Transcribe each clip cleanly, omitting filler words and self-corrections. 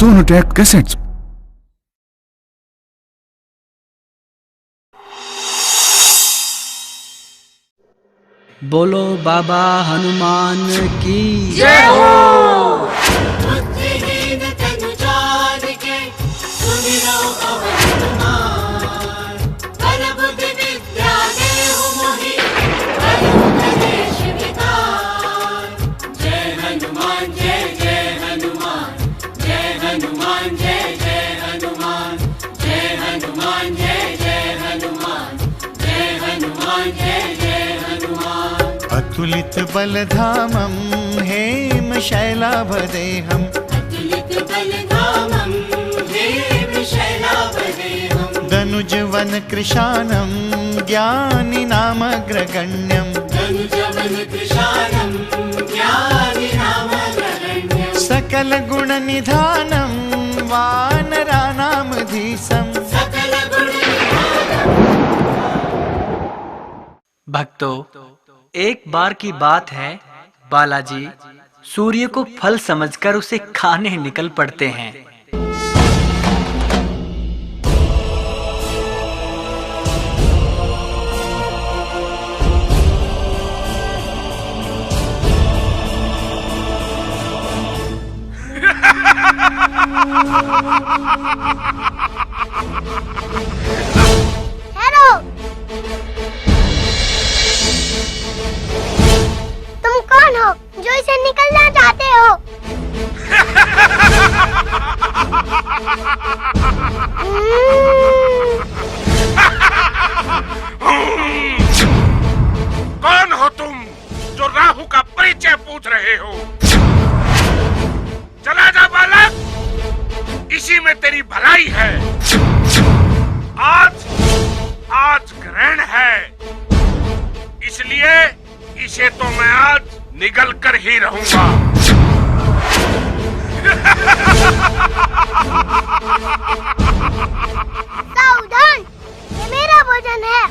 Sonotech cassettes. बोलो बाबा हनुमान की जय हो। बुद्धिहीन तनु जान के सुमिरो पवन कुमार। बल बुद्धि विद्या देहु मोहि बल उपदेश विकार। जय हनुमान जय जय हनुमान, जय हनुमान जय जय हनुमान, जय हनुमान जय जय हनुमान, जय हनुमान जय जय हनुमान। अतुलित बलधामं हेम शैलाभदेहम्, अतुलित बलधामं हेम शैलाभदेहम्। दनुजवन कृशानं ज्ञानि नामग्रगण्यम्, दनुजवन कृशानं ज्ञानि नामग्रगण्यम्। सकल गुण निधानं वानराणामधीशम्। सकल गुण भक्तों, एक बार की बात है, बालाजी सूर्य को फल समझकर उसे खाने निकल पड़ते हैं। हेलो, तुम कौन हो जो इसे निकलना चाहते हो? कौन हो तुम जो राहु का परिचय पूछ रहे हो? चला जा बालक, इसी में तेरी भलाई है। आज ग्रहण है, इसलिए इसे तो मैं आज निगल कर ही रहूंगा। सावधान, ये मेरा भोजन है।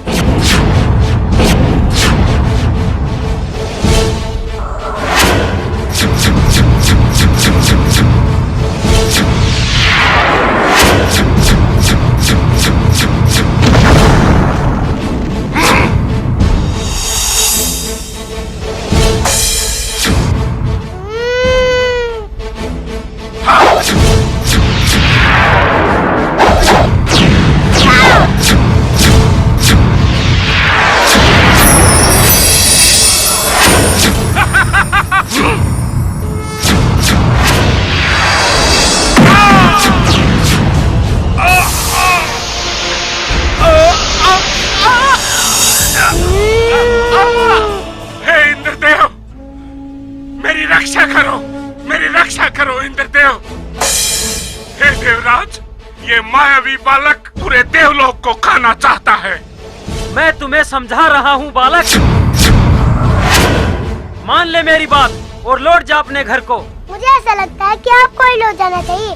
रक्षा करो इंद्रदेव। हे देवराज, ये मायावी बालक पूरे देवलोक को खाना चाहता है। मैं तुम्हें समझा रहा हूँ बालक, मान ले मेरी बात और लौट जा अपने घर को। मुझे ऐसा लगता है कि आपको ही लौट जाना चाहिए।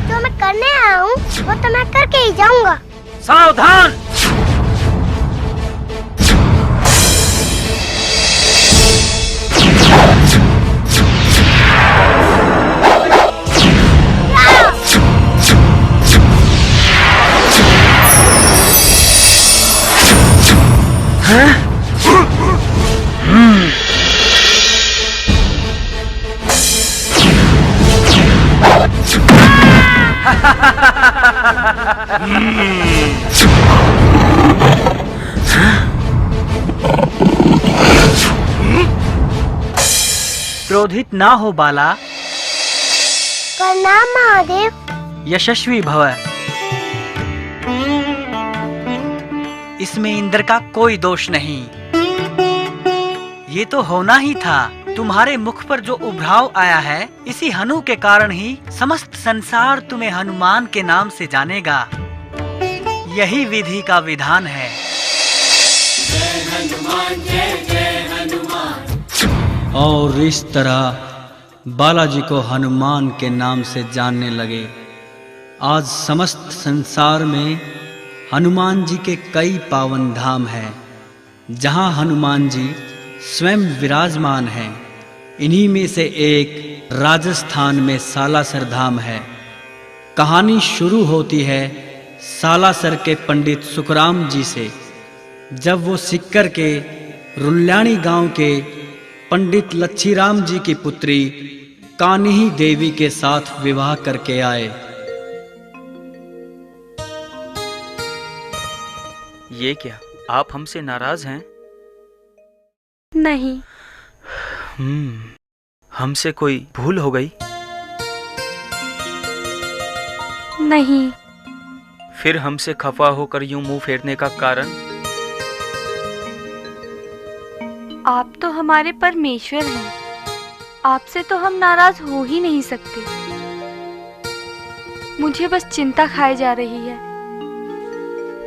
जो मैं करने आया हूँ वो तो मैं करके ही जाऊंगा। सावधान, क्रोधित ना हो बाला। प्रणाम महादेव। यशस्वी भव। इसमें इंद्र का कोई दोष नहीं। ये तो होना ही था। तुम्हारे मुख पर जो उभराव आया है, इसी हनु के कारण ही समस्त संसार तुम्हें हनुमान के नाम से जानेगा। यही विधि का विधान है। जय हनुमान जय जय हनुमान। और इस तरह बालाजी को हनुमान के नाम से जानने लगे। आज समस्त संसार में हनुमान जी के कई पावन धाम हैं, जहां हनुमान जी स्वयं विराजमान हैं। इन्हीं में से एक राजस्थान में सालासर धाम है। कहानी शुरू होती है सालासर के पंडित सुखराम जी से, जब वो सिक्कर के रुल्याणी गांव के पंडित लच्छीराम जी की पुत्री कान्ही देवी के साथ विवाह करके आए। ये क्या, आप हमसे नाराज हैं? नहीं। हमसे कोई भूल हो गई? नहीं। फिर हमसे खफा होकर यूं मुंह फेरने का कारण? आप तो हमारे परमेश्वर हैं, आपसे तो हम नाराज हो ही नहीं सकते। मुझे बस चिंता खाए जा रही है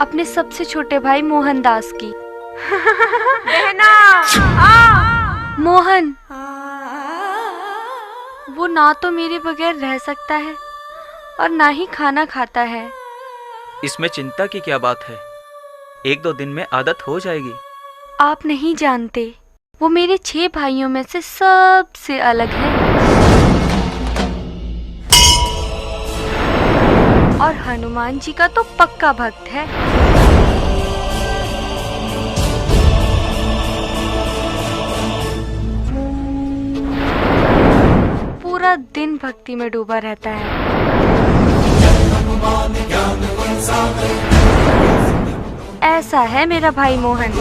अपने सबसे छोटे भाई मोहनदास की। बहना! मोहन, वो ना तो मेरे बगैर रह सकता है और ना ही खाना खाता है। इसमें चिंता की क्या बात है, 1-2 दिन में आदत हो जाएगी। आप नहीं जानते, वो मेरे 6 भाइयों में से सबसे अलग है और हनुमान जी का तो पक्का भक्त है। पूरा दिन भक्ति में डूबा रहता है। ऐसा है मेरा भाई मोहन।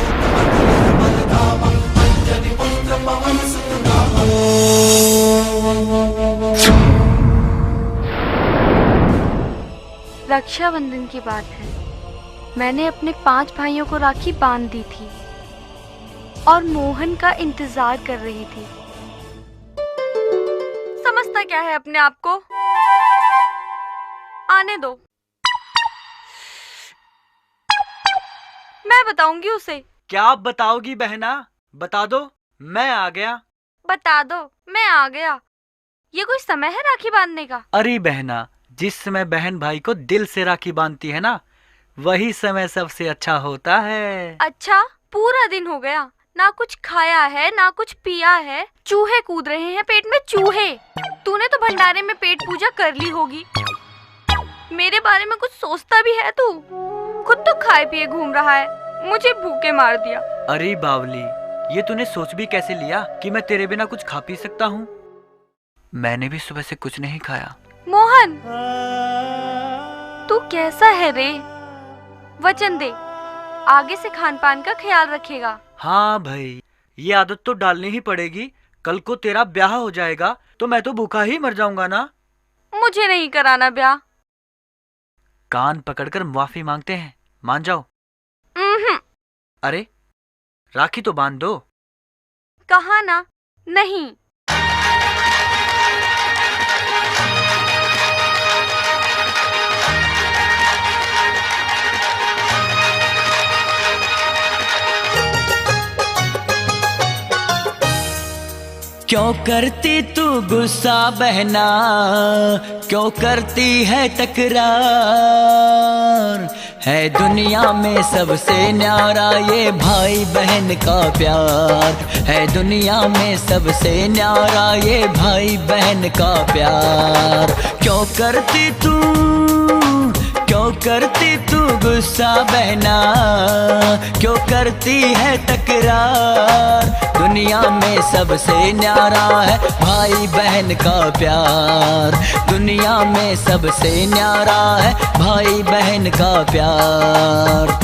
रक्षाबंधन की बात है, मैंने अपने 5 भाइयों को राखी बांध दी थी और मोहन का इंतजार कर रही थी। समझता क्या है अपने आप को? आने दो, मैं बताऊंगी उसे। क्या आप बताओगी बहना? बता दो, मैं आ गया। बता दो, मैं आ गया। ये कोई समय है राखी बांधने का? अरे बहना, जिस समय बहन भाई को दिल से राखी बांधती है ना, वही समय सबसे अच्छा होता है। अच्छा, पूरा दिन हो गया, ना कुछ खाया है ना कुछ पिया है। चूहे कूद रहे हैं पेट में, चूहे। तूने तो भंडारे में पेट पूजा कर ली होगी। मेरे बारे में कुछ सोचता भी है तू? खुद तो खाए पिए घूम रहा है, मुझे भूखे मार दिया। अरे बावली, ये तूने सोच भी कैसे लिया कि मैं तेरे बिना कुछ खा पी सकता हूँ? मैंने भी सुबह से कुछ नहीं खाया। मोहन, तू कैसा है रे? वचन दे, आगे से खान पान का ख्याल रखेगा। हाँ भाई, ये आदत तो डालनी ही पड़ेगी। कल को तेरा ब्याह हो जाएगा तो मैं तो भूखा ही मर जाऊंगा ना। मुझे नहीं कराना ब्याह। कान पकड़कर माफी मांगते हैं, मान जाओ। अरे राखी तो बांध दो। कहा ना, नहीं। क्यों करती तू गुस्सा बहना, क्यों करती है तकरार? है दुनिया में सबसे न्यारा ये भाई बहन का प्यार। है दुनिया में सबसे न्यारा ये भाई बहन का प्यार। क्यों करती तू गुस्सा बहना, क्यों करती है तकरार? दुनिया में सबसे न्यारा है भाई बहन का प्यार। दुनिया में सबसे न्यारा है भाई बहन का प्यार।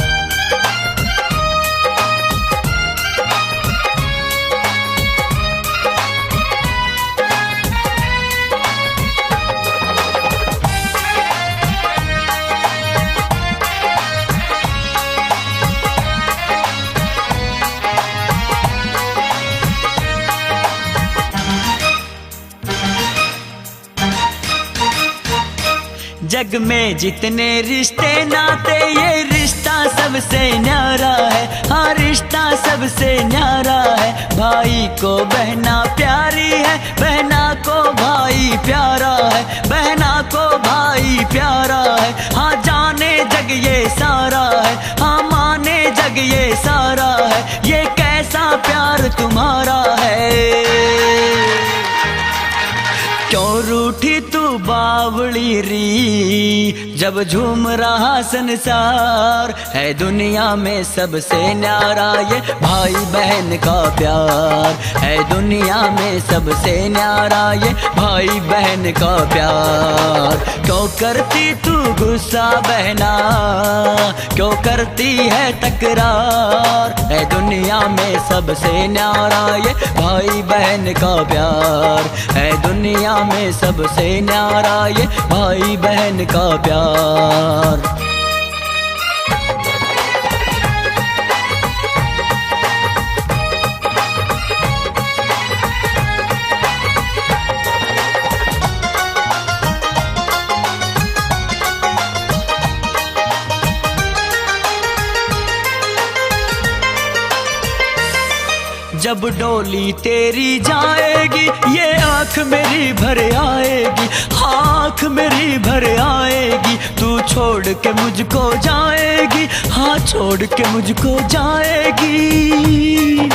जग में जितने रिश्ते नाते ये रिश्ता सबसे न्यारा है। हाँ, रिश्ता सबसे न्यारा है। भाई को बहना प्यारी है, बहना को भाई प्यारा है, बहना को भाई प्यारा है। हाँ, जाने जग ये सारा है, हाँ माने जग ये सारा है। ये कैसा प्यार तुम्हारा है, रूठी तू बावड़ी री, जब झूम रहा संसार। है दुनिया में सबसे न्यारा ये भाई बहन का प्यार। है दुनिया में सबसे न्यारा ये भाई बहन का प्यार। क्यों करती तू गुस्सा बहना, क्यों करती है तकरार। है दुनिया में सबसे न्यारा ये भाई बहन का प्यार। है दुनिया में सबसे न्यारा ये भाई बहन का प्यार। जब डोली तेरी जाएगी ये आँख मेरी भर आएगी, आँख मेरी भर आएगी। तू छोड़ के मुझको जाएगी, हाँ छोड़ के मुझको जाएगी।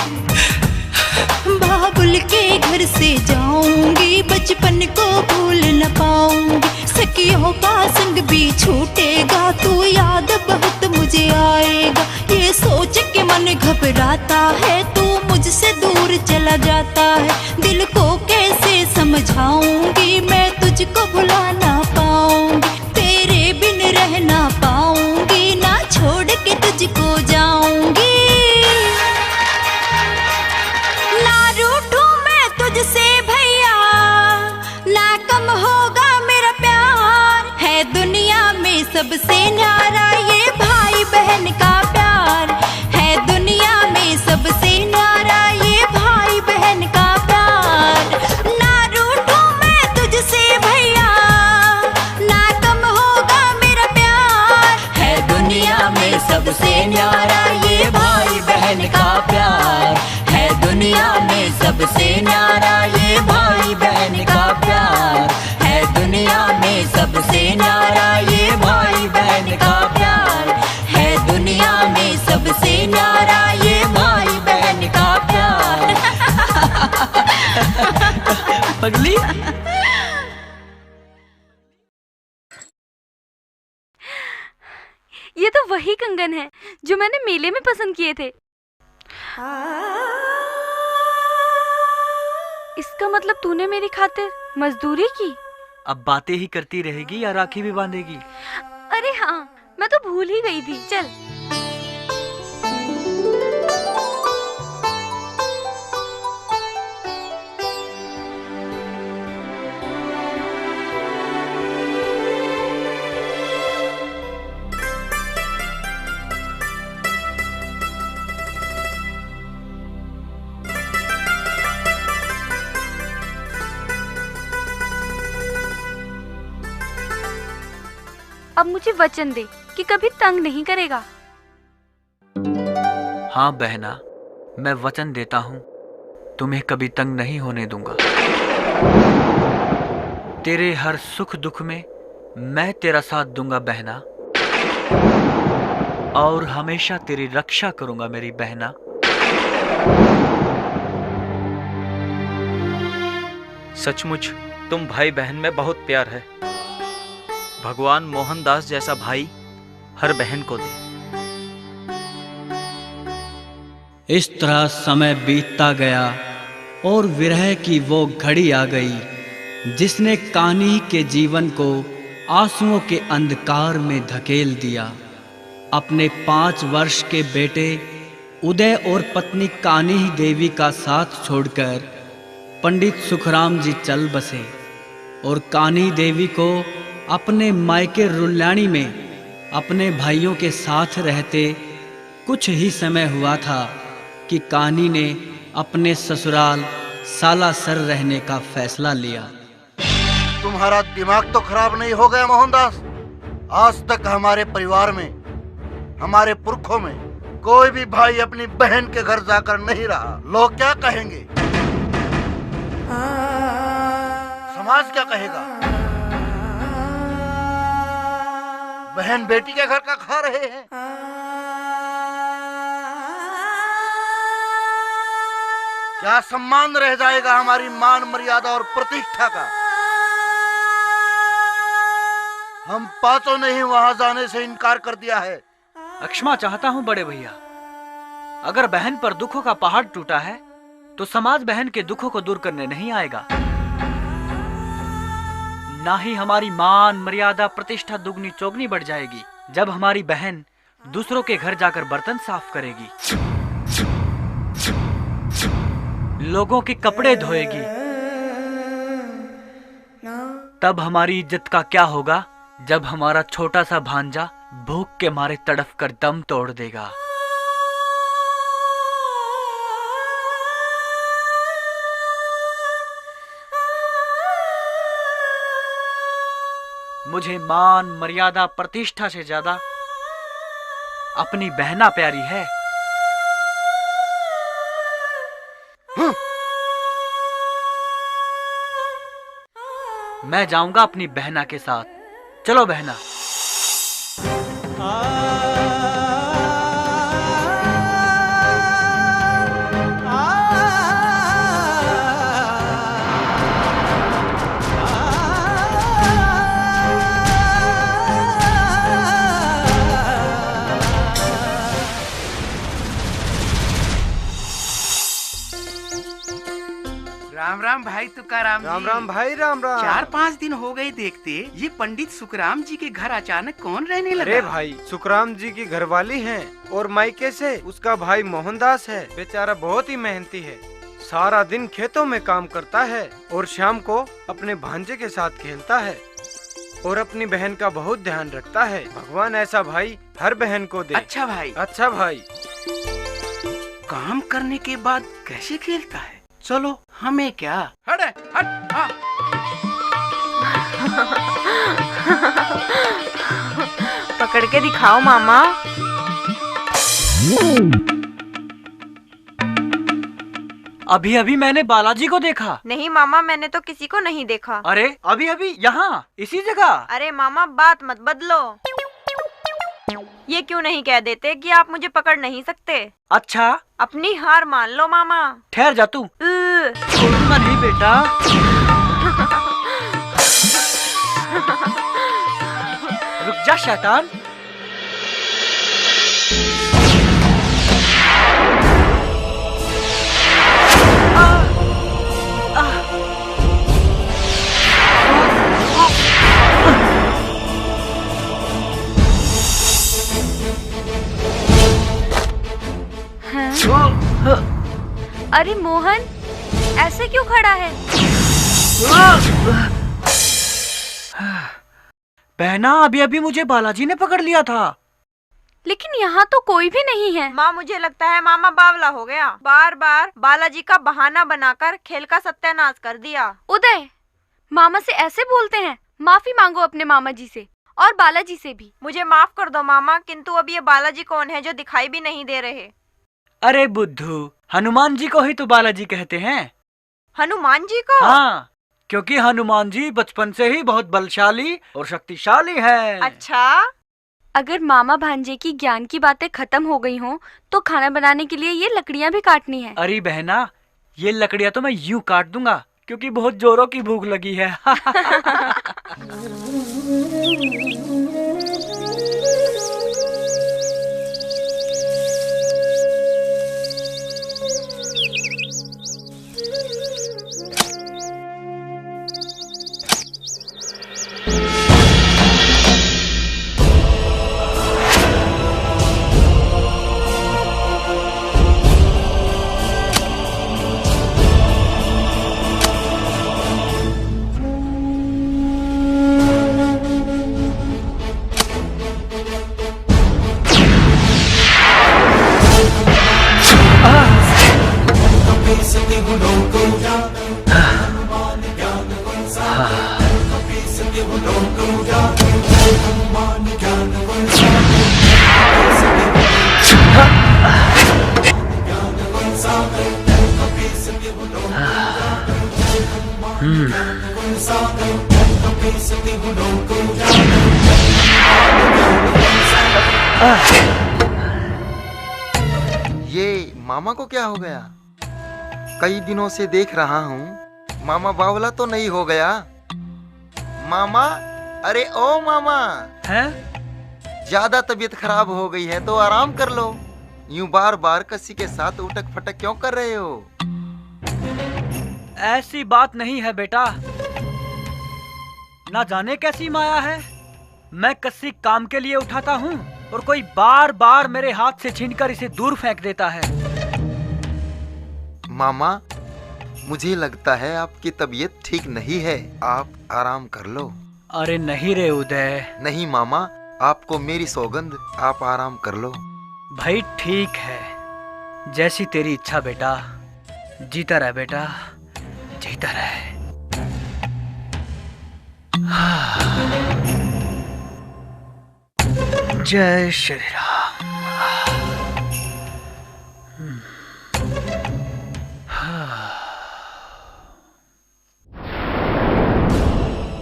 बाबुल के घर से जाऊंगी, बचपन को भूल न पाऊंगी। सखियों का संग भी छूटेगा, तू याद बहुत मुझे आएगा। ये सोच के मन घबराता है, तू मुझसे दूर चला जाता है। दिल को कैसे समझाऊंगी, मैं तुझको भुला ना पाऊंगी। तेरे बिन रह ना पाऊंगी, ना छोड़ के तुझको जाऊंगी। ना रूठूं मैं तुझसे भैया, ना कम होगा मेरा प्यार। है दुनिया में सबसे न्यारा ये भाई बहन का प्यार। है दुनिया में सबसे न्यारा ये भाई बहन का प्यार। ना रूठूं मैं तुझसे भैया, ना कम होगा मेरा प्यार। है दुनिया में सबसे न्यारा ये भाई बहन का प्यार। है दुनिया में सबसे न्यारा ये भाई बहन का प्यार। है दुनिया में सबसे न्यारा ये भाई बहन का प्यार। है दुनिया में सबसे न्यारा ये भाई बहन का प्यार। पगली ये तो वही कंगन है जो मैंने मेले में पसंद किए थे। इसका मतलब तूने मेरी खातिर मजदूरी की? अब बातें ही करती रहेगी या राखी भी बांधेगी? अरे हाँ, मैं तो भूल ही गई थी। चल अब मुझे वचन दे कि कभी तंग नहीं करेगा। हाँ बहना, मैं वचन देता हूँ तुम्हें कभी तंग नहीं होने दूंगा। तेरे हर सुख दुख में मैं तेरा साथ दूंगा बहना, और हमेशा तेरी रक्षा करूंगा मेरी बहना। सचमुच तुम भाई बहन में बहुत प्यार है। भगवान मोहनदास जैसा भाई हर बहन को दे। इस तरह समय बीतता गया और विरह की वो घड़ी आ गई जिसने कान्ही के जीवन को आंसुओं के अंधकार में धकेल दिया। अपने 5 वर्ष के बेटे उदय और पत्नी कान्ही देवी का साथ छोड़कर पंडित सुखराम जी चल बसे और कान्ही देवी को अपने मायके रुल्याणी में अपने भाइयों के साथ रहते कुछ ही समय हुआ था कि कान्ही ने अपने ससुराल सालासर रहने का फैसला लिया। तुम्हारा दिमाग तो खराब नहीं हो गया मोहनदास? आज तक हमारे परिवार में, हमारे पुरखों में कोई भी भाई अपनी बहन के घर जाकर नहीं रहा। लोग क्या कहेंगे? समाज क्या कहेगा? बहन बेटी के घर का खा रहे हैं। क्या सम्मान रह जाएगा हमारी मान मर्यादा और प्रतिष्ठा का? हम पांचों ने ही वहां जाने से इनकार कर दिया है। क्षमा चाहता हूँ बड़े भैया। अगर बहन पर दुखों का पहाड़ टूटा है तो समाज बहन के दुखों को दूर करने नहीं आएगा। ना ही हमारी मान मर्यादा प्रतिष्ठा दुगनी चौगनी बढ़ जाएगी जब हमारी बहन दूसरों के घर जाकर बर्तन साफ करेगी, लोगों के कपड़े धोएगी। तब हमारी इज्जत का क्या होगा जब हमारा छोटा सा भांजा भूख के मारे तड़फ कर दम तोड़ देगा। मुझे मान मर्यादा प्रतिष्ठा से ज्यादा अपनी बहना प्यारी है। मैं जाऊंगा अपनी बहना के साथ। चलो बहना। राम राम भाई तुकाराम। राम राम भाई राम राम। 4-5 दिन हो गए देखते ये पंडित सुखराम जी के घर अचानक कौन रहने लगा? अरे भाई सुखराम जी की घरवाली है और मायके से उसका भाई मोहनदास है। बेचारा बहुत ही मेहनती है, सारा दिन खेतों में काम करता है और शाम को अपने भांजे के साथ खेलता है और अपनी बहन का बहुत ध्यान रखता है। भगवान ऐसा भाई हर बहन को दे। अच्छा भाई। अच्छा भाई। काम करने के बाद कैसे खेलता है? चलो हमें क्या। हट हट। हाँ। पकड़ के दिखाओ मामा। अभी अभी मैंने बालाजी को देखा। नहीं मामा, मैंने तो किसी को नहीं देखा। अरे अभी अभी यहाँ इसी जगह। अरे मामा बात मत बदलो। ये क्यों नहीं कह देते कि आप मुझे पकड़ नहीं सकते? अच्छा अपनी हार मान लो मामा। ठहर जा तू। छोड़ूंगा नहीं बेटा। रुक जा शैतान। अरे मोहन, ऐसे क्यों खड़ा है? बहना अभी अभी मुझे बालाजी ने पकड़ लिया था। लेकिन यहाँ तो कोई भी नहीं है। माँ मुझे लगता है मामा बावला हो गया। बार बार बालाजी का बहाना बनाकर खेल का सत्यानाश कर दिया। उदय, मामा से ऐसे बोलते हैं? माफी मांगो अपने मामा जी से और बालाजी से भी। मुझे माफ कर दो मामा, किंतु अब ये बालाजी कौन है जो दिखाई भी नहीं दे रहे? अरे बुद्धू, हनुमान जी को ही तो बालाजी कहते हैं। हनुमान जी को? हाँ, क्योंकि हनुमान जी बचपन से ही बहुत बलशाली और शक्तिशाली है। अच्छा, अगर मामा भांजे की ज्ञान की बातें खत्म हो गई हों, तो खाना बनाने के लिए ये लकड़ियाँ भी काटनी है। अरे बहना, ये लकड़ियाँ तो मैं यूं काट दूंगा क्योंकि बहुत जोरों की भूख लगी है। ये मामा को क्या हो गया? कई दिनों से देख रहा हूँ, मामा बावला तो नहीं हो गया? मामा अरे ओ मामा, हैं? ज्यादा तबीयत खराब हो गई है तो आराम कर लो। यूं बार बार किसी के साथ उठक फटक क्यों कर रहे हो? ऐसी बात नहीं है बेटा, ना जाने कैसी माया है। मैं किसी काम के लिए उठाता हूँ और कोई बार बार मेरे हाथ से छीनकर इसे दूर फेंक देता है। मामा, मुझे लगता है आपकी तबीयत ठीक नहीं है, आप आराम कर लो। अरे नहीं रे उदय। नहीं मामा, आपको मेरी सौगंध, आप आराम कर लो। भाई ठीक है, जैसी तेरी इच्छा बेटा। जीता रह बेटा, जीता रह। जय श्री राम।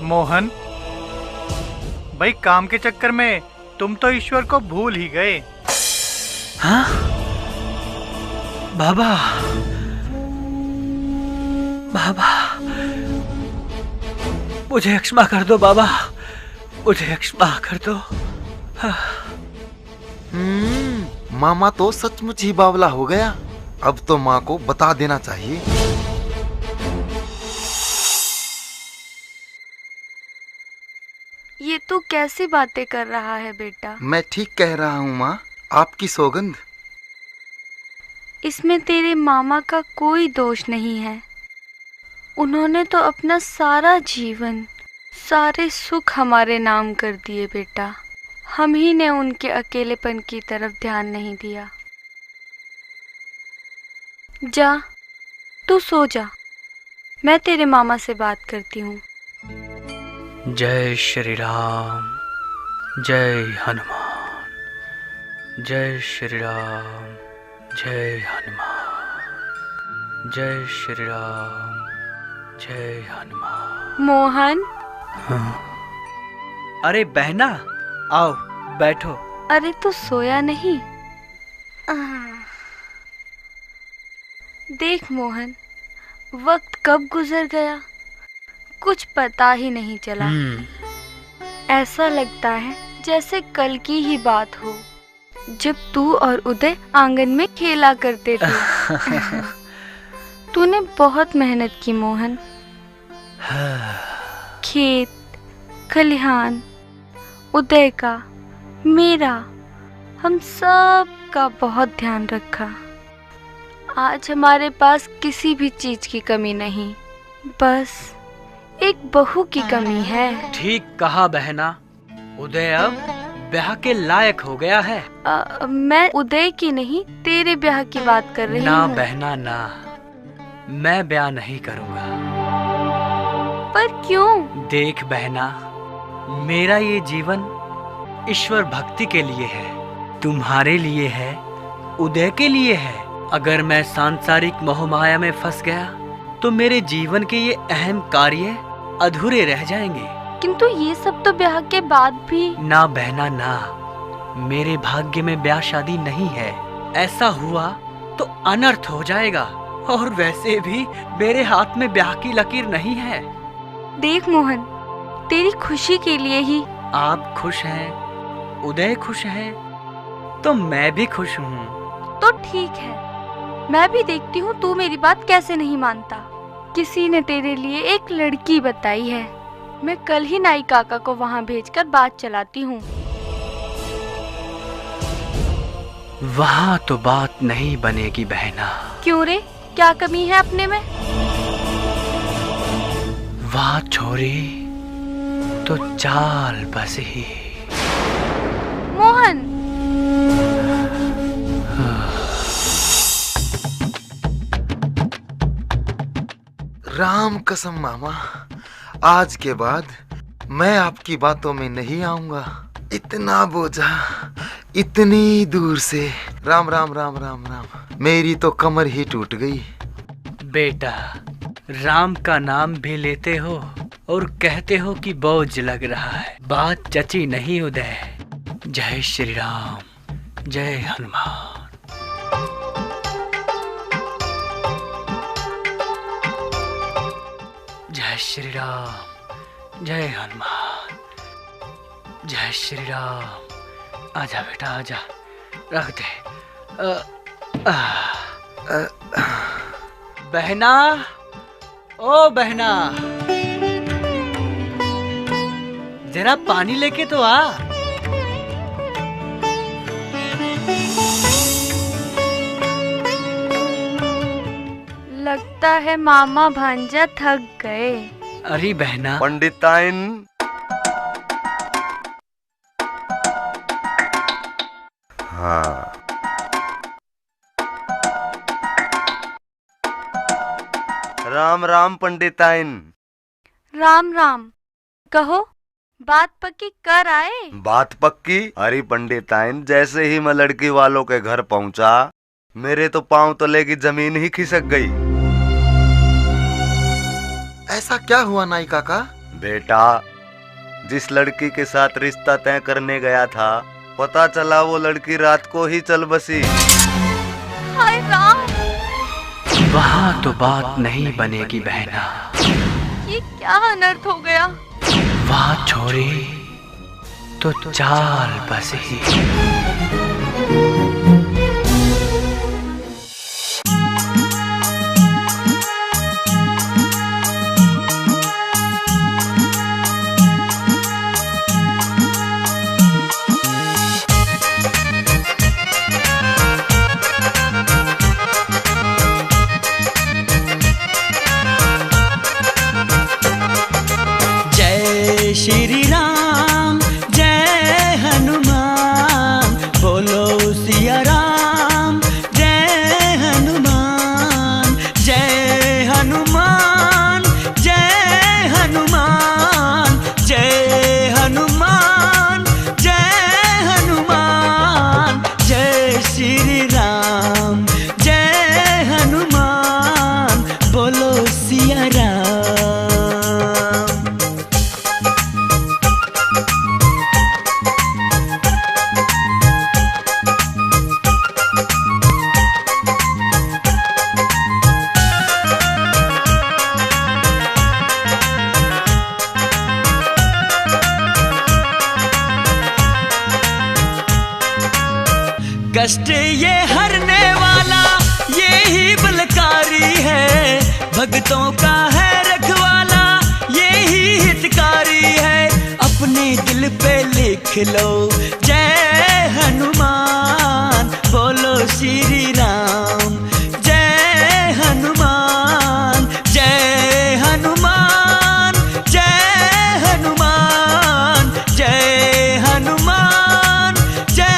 मोहन, भाई काम के चक्कर में तुम तो ईश्वर को भूल ही गए। हाँ? बाबा, बाबा, मुझे क्षमा कर दो बाबा, मुझे क्षमा कर दो। मामा तो सचमुच ही बावला हो गया। अब तो माँ को बता देना चाहिए। ये तू कैसी बातें कर रहा है बेटा? मैं ठीक कह रहा हूँ माँ, आपकी सौगंध। इसमें तेरे मामा का कोई दोष नहीं है। उन्होंने तो अपना सारा जीवन, सारे सुख हमारे नाम कर दिए बेटा। हम ही ने उनके अकेलेपन की तरफ ध्यान नहीं दिया। जा, तू सो जा, मैं तेरे मामा से बात करती हूँ। जय श्री राम, जय हनुमान। जय श्री राम, जय हनुमान। जय श्री राम, जय हनुमान। मोहन। हाँ। अरे बहना, आओ बैठो। अरे तू सोया नहीं? देख मोहन, वक्त कब गुजर गया कुछ पता ही नहीं चला। ऐसा लगता है जैसे कल की ही बात हो, जब तू और उदय आंगन में खेला करते थे। तूने बहुत मेहनत की मोहन। खेत, खलिहान, उदय का, मेरा, हम सब का बहुत ध्यान रखा। आज हमारे पास किसी भी चीज की कमी नहीं, बस एक बहू की कमी है। ठीक कहा बहना, उदय अब ब्याह के लायक हो गया है। मैं उदय की नहीं, तेरे ब्याह की बात कर रही हूँ। ना बहना ना, मैं ब्याह नहीं करूँगा। पर क्यों? देख बहना, मेरा ये जीवन ईश्वर भक्ति के लिए है, तुम्हारे लिए है, उदय के लिए है। अगर मैं सांसारिक मोह माया में फंस गया तो मेरे जीवन के ये अहम कार्य अधूरे रह जाएंगे। किंतु ये सब तो ब्याह के बाद भी। ना बहना ना, मेरे भाग्य में ब्याह शादी नहीं है। ऐसा हुआ तो अनर्थ हो जाएगा, और वैसे भी मेरे हाथ में ब्याह की लकीर नहीं है। देख मोहन, तेरी खुशी के लिए ही। आप खुश हैं, उदय खुश है, तो मैं भी खुश हूँ। तो ठीक है, मैं भी देखती हूँ तू मेरी बात कैसे नहीं मानता। किसी ने तेरे लिए एक लड़की बताई है, मैं कल ही नाई काका को वहाँ भेजकर बात चलाती हूँ। वहाँ तो बात नहीं बनेगी बहना। क्यों रे, क्या कमी है अपने में? वहाँ छोरी तो चाल बसी। मोहन। राम कसम मामा, आज के बाद मैं आपकी बातों में नहीं आऊंगा। इतना बोझा इतनी दूर से, राम राम राम राम राम, मेरी तो कमर ही टूट गई। बेटा, राम का नाम भी लेते हो और कहते हो कि बोझ लग रहा है। बात चची नहीं उदय। जय श्री राम, जय हनुमान। जय श्री राम, जय हनुमान। जय श्री राम। आजा बेटा आजा, रख दे। बहना, ओ बहना, जरा पानी लेके तो आ। लगता है मामा भांजा थक गए। अरे बहना। पंडिताइन, हाँ, राम राम पंडिताइन। राम राम। कहो, बात पक्की कर आए? बात पक्की? अरे पंडिताइन, जैसे ही मैं लड़की वालों के घर पहुंचा, मेरे तो पांव तले की जमीन ही खिसक गई। ऐसा क्या हुआ नाई काका? बेटा, जिस लड़की के साथ रिश्ता तय करने गया था, पता चला वो लड़की रात को ही चल बसी। हाय राम। वहाँ तो बात नहीं बनेगी बहना। ये क्या अनर्थ हो गया? वहाँ छोरी तो चाल बसी। श्री राम जय हनुमान, बोलो सिया राम जय हनुमान, जय हनुमान जय हनुमान, जय हनुमान जय हनुमान, जय श्री राम जय हनुमान, बोलो सिया राम। कष्ट ये हरने वाला ये ही बलकारी है, भक्तों का है रखवाला ये ही हितकारी है, अपने दिल पे लिख लो जय हनुमान, बोलो श्री राम जय हनुमान, जय हनुमान जय हनुमान, जय हनुमान जय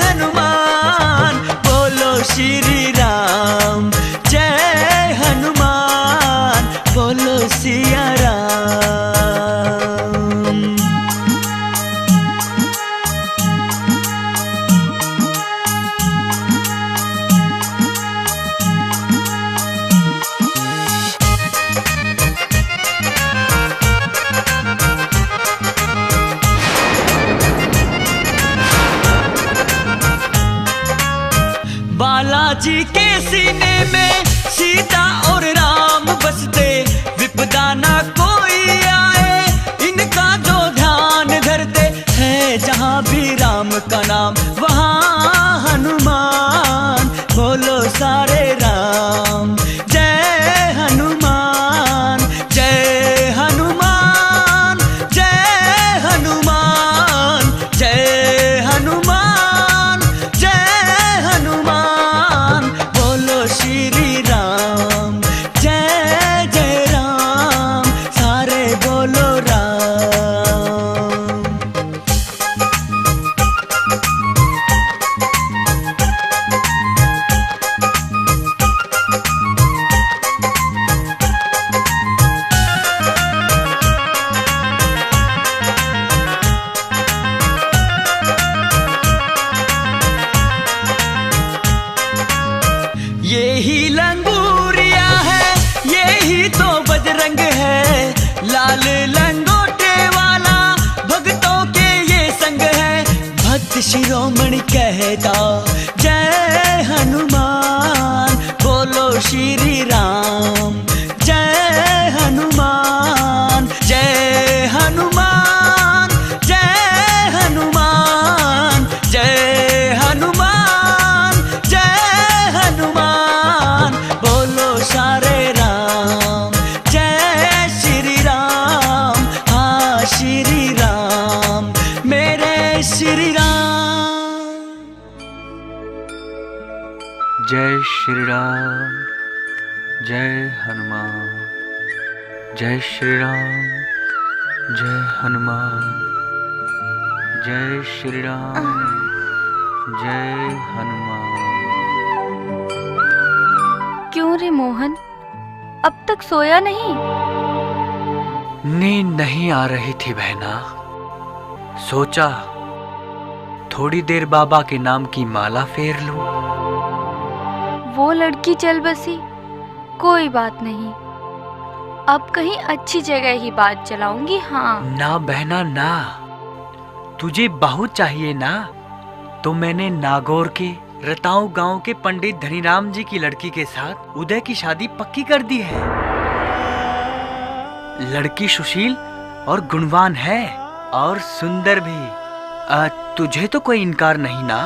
हनुमान, बोलो श्री राम जय हनुमान, बोलो सिया राम। बालाजी के सीने में सीता और राम बसते, विपदा ना कोई आए इनका जो ध्यान धरते, है जहाँ भी राम का नाम वहाँ हनुमान, बोलो सारे राम जय हनुमान, जय हनुमान जय हनुमान, जय हनुमान जय हनुमान, बोलो श्री राम जय जय राम, सारे बोलो राम। ये ही लंगूरिया है ये ही तो बजरंग है, लाल लंगोटे वाला भक्तों के ये संग है, भक्त शिरोमणि कहता जय हनुमान, बोलो श्री राम जय हनुमान, जय हनुमान जय श्री राम, जय हनुमान। जय श्री राम, जय हनुमान। जय श्री राम, जय हनुमान। क्यों रे मोहन, अब तक सोया नहीं? नींद नहीं आ रही थी बहना। सोचा थोड़ी देर बाबा के नाम की माला फेर लूं। वो लड़की चल बसी, कोई बात नहीं, अब कहीं अच्छी जगह ही बात चलाऊंगी। हाँ ना बहना ना, तुझे बहू चाहिए ना, तो मैंने नागौर के रताऊ गांव के पंडित धनीराम जी की लड़की के साथ उदय की शादी पक्की कर दी है। लड़की सुशील और गुणवान है और सुंदर भी। तुझे तो कोई इनकार नहीं ना?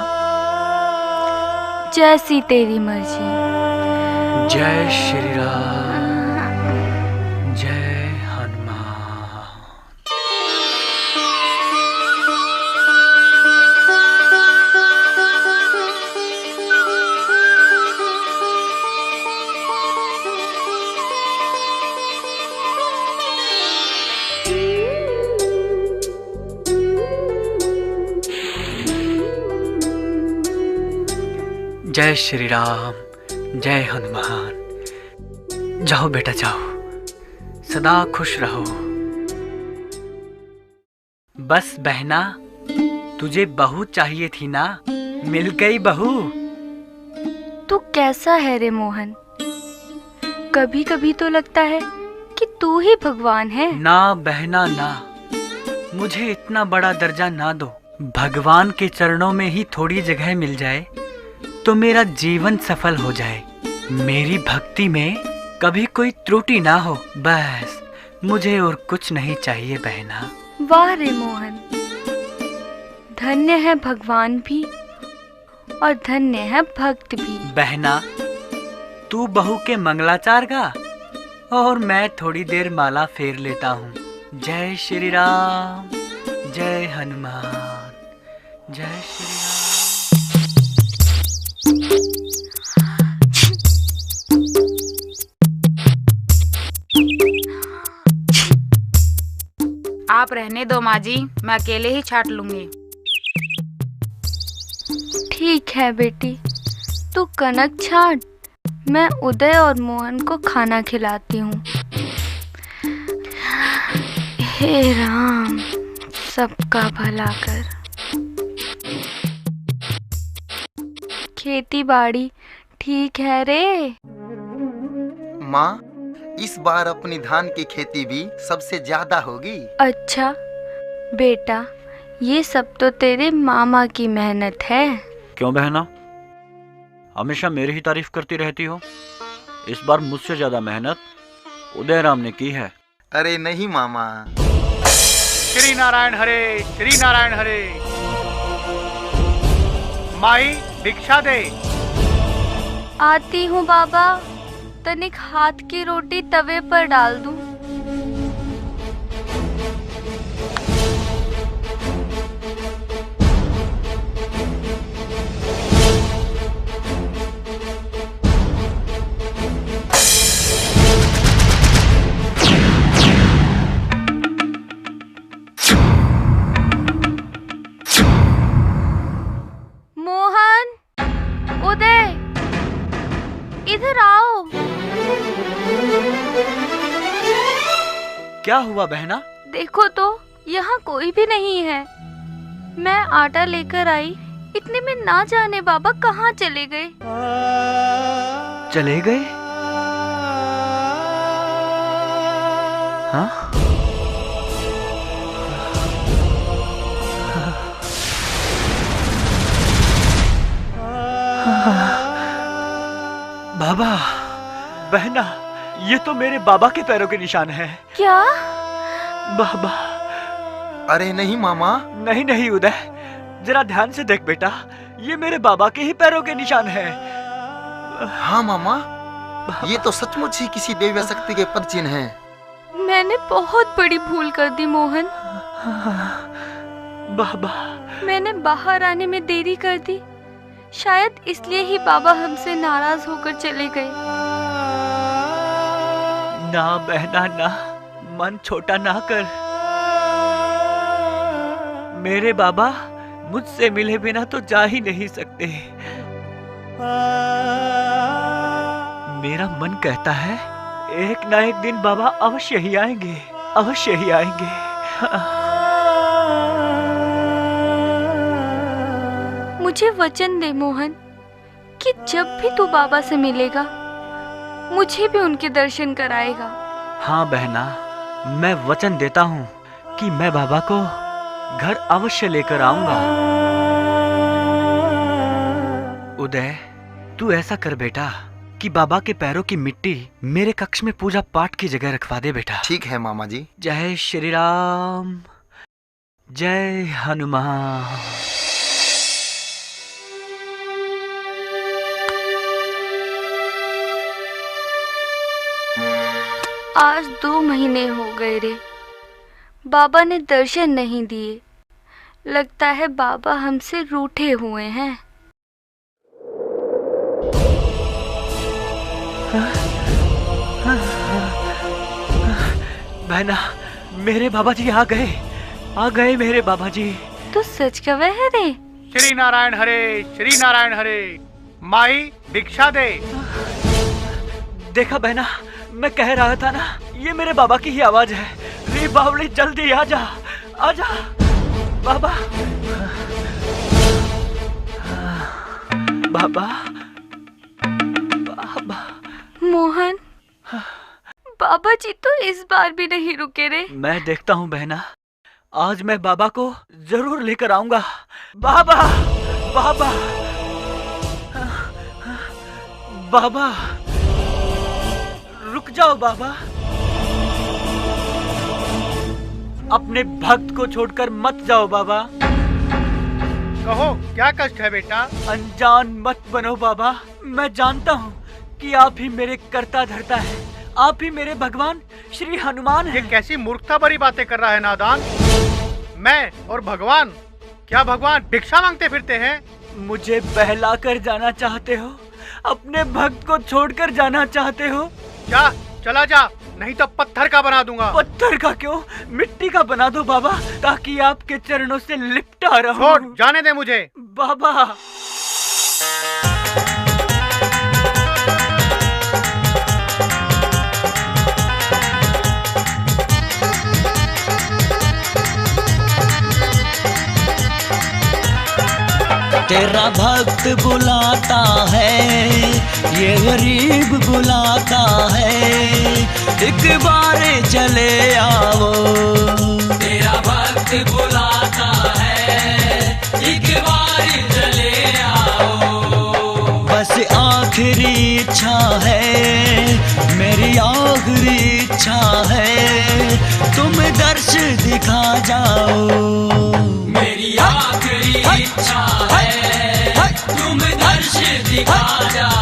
जैसी तेरी मर्जी। जय श्री राम, जय हनुमान। जय श्री राम, जय हनुमान। जाओ बेटा जाओ, सदा खुश रहो। बस बहना, तुझे बहू चाहिए थी ना, मिल गई बहू। तू कैसा है रे मोहन? कभी कभी तो लगता है कि तू ही भगवान है। ना बहना ना, मुझे इतना बड़ा दर्जा ना दो। भगवान के चरणों में ही थोड़ी जगह मिल जाए तो मेरा जीवन सफल हो जाए। मेरी भक्ति में कभी कोई त्रुटि ना हो, बस मुझे और कुछ नहीं चाहिए बहना। वाह रे मोहन, धन्य है भगवान भी और धन्य है भक्त भी। बहना, तू बहू के मंगलाचार गा और मैं थोड़ी देर माला फेर लेता हूँ। जय श्री राम, जय हनुमान। जय श्री राम। आप रहने दो माँ जी, मैं अकेले ही छाट लूंगी। ठीक है बेटी, तू कनक छाट, मैं उदय और मोहन को खाना खिलाती हूँ। हे राम, सबका भला कर। खेती बाड़ी ठीक है रे? माँ, इस बार अपनी धान की खेती भी सबसे ज्यादा होगी। अच्छा बेटा, ये सब तो तेरे मामा की मेहनत है। क्यों बहना, हमेशा मेरी ही तारीफ करती रहती हो। इस बार मुझसे ज्यादा मेहनत उदयराम ने की है। अरे नहीं मामा। श्री नारायण हरे, श्री नारायण हरे। माई भिक्षा दे। आती हूँ बाबा, तनिक हाथ की रोटी तवे पर डाल दूं। मोहन, उदय, इधर आओ। क्या हुआ बहना? देखो तो, यहाँ कोई भी नहीं है। मैं आटा लेकर आई, इतने में ना जाने बाबा कहाँ चले गए। चले गए? हाँ? बाबा, बहना, ये तो मेरे बाबा के पैरों के निशान हैं। क्या? बाबा। अरे नहीं मामा। नहीं नहीं उदय, जरा ध्यान से देख बेटा, ये मेरे बाबा के ही पैरों के निशान हैं। हाँ मामा, ये तो सचमुच ही किसी देवी शक्ति के पद चिन्ह हैं। मैंने बहुत बड़ी भूल कर दी मोहन। बाबा, मैंने बाहर आने में देरी कर दी, शायद इसलिए ही बाबा हमसे नाराज होकर चले गए। ना बहना ना, मन छोटा ना कर। मेरे बाबा मुझसे मिले बिना तो जा ही नहीं सकते। मेरा मन कहता है एक ना एक दिन बाबा अवश्य ही आएंगे, अवश्य ही आएंगे। मुझे वचन दे मोहन कि जब भी तू बाबा से मिलेगा मुझे भी उनके दर्शन कराएगा। हाँ बहना, मैं वचन देता हूँ कि मैं बाबा को घर अवश्य लेकर आऊंगा। उदय, तू ऐसा कर बेटा कि बाबा के पैरों की मिट्टी मेरे कक्ष में पूजा पाठ की जगह रखवा दे बेटा। ठीक है मामा जी। जय श्री राम, जय हनुमान। आज 2 महीने हो गए रे, बाबा ने दर्शन नहीं दिए। लगता है बाबा हमसे रूठे हुए हैं। बहना, मेरे बाबा जी आ गए मेरे बाबा जी। तो सच कवे है रे? श्री नारायण हरे, श्री नारायण हरे। माई भिक्षा दे। देखा बहना, मैं कह रहा था ना, ये मेरे बाबा की ही आवाज है। रे बावली, जल्दी आजा, आजा बाबा। बाबा, बाबा। मोहन, बाबा जी तो इस बार भी नहीं रुके रे। मैं देखता हूँ बहना, आज मैं बाबा को जरूर लेकर आऊंगा। बाबा, बाबा, बाबा, रुक जाओ बाबा। अपने भक्त को छोड़कर मत जाओ बाबा। कहो, क्या कष्ट है बेटा? अनजान मत बनो बाबा। मैं जानता हूँ कि आप ही मेरे कर्ता धर्ता है, आप ही मेरे भगवान श्री हनुमान हैं। ये कैसी मूर्खता भरी बातें कर रहा है नादान? मैं और भगवान? क्या भगवान भिक्षा मांगते फिरते हैं? मुझे बहला कर जाना चाहते हो? अपने भक्त को छोड़कर जाना चाहते हो? जा, चला जा, नहीं तो पत्थर का बना दूंगा। पत्थर का क्यों, मिट्टी का बना दो बाबा, ताकि आपके चरणों से लिपटा रहूं। छोड़, जाने दे मुझे बाबा। तेरा भक्त बुलाता है, ये गरीब बुलाता है, एक बार चले आओ। तेरा भक्त बुलाता है, एक बार चले आओ। बस आखिरी इच्छा है, मेरी आखिरी इच्छा है, तुम दर्श दिखा जाओ। मेरी आखिरी इच्छा है, तुम दर्श दिखा जाओ।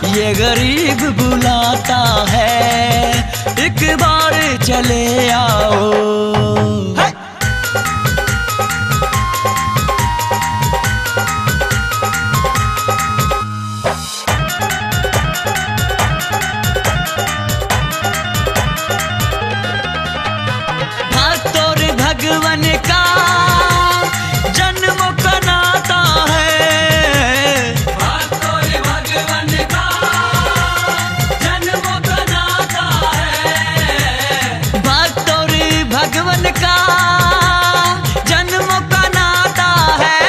ये गरीब बुलाता है, एक बार चले आओ। भक्त और भगवान का जन्म का नाता है। भक्त और भगवान का जन्म का नाता है। भक्त और भगवान का जन्म का नाता है।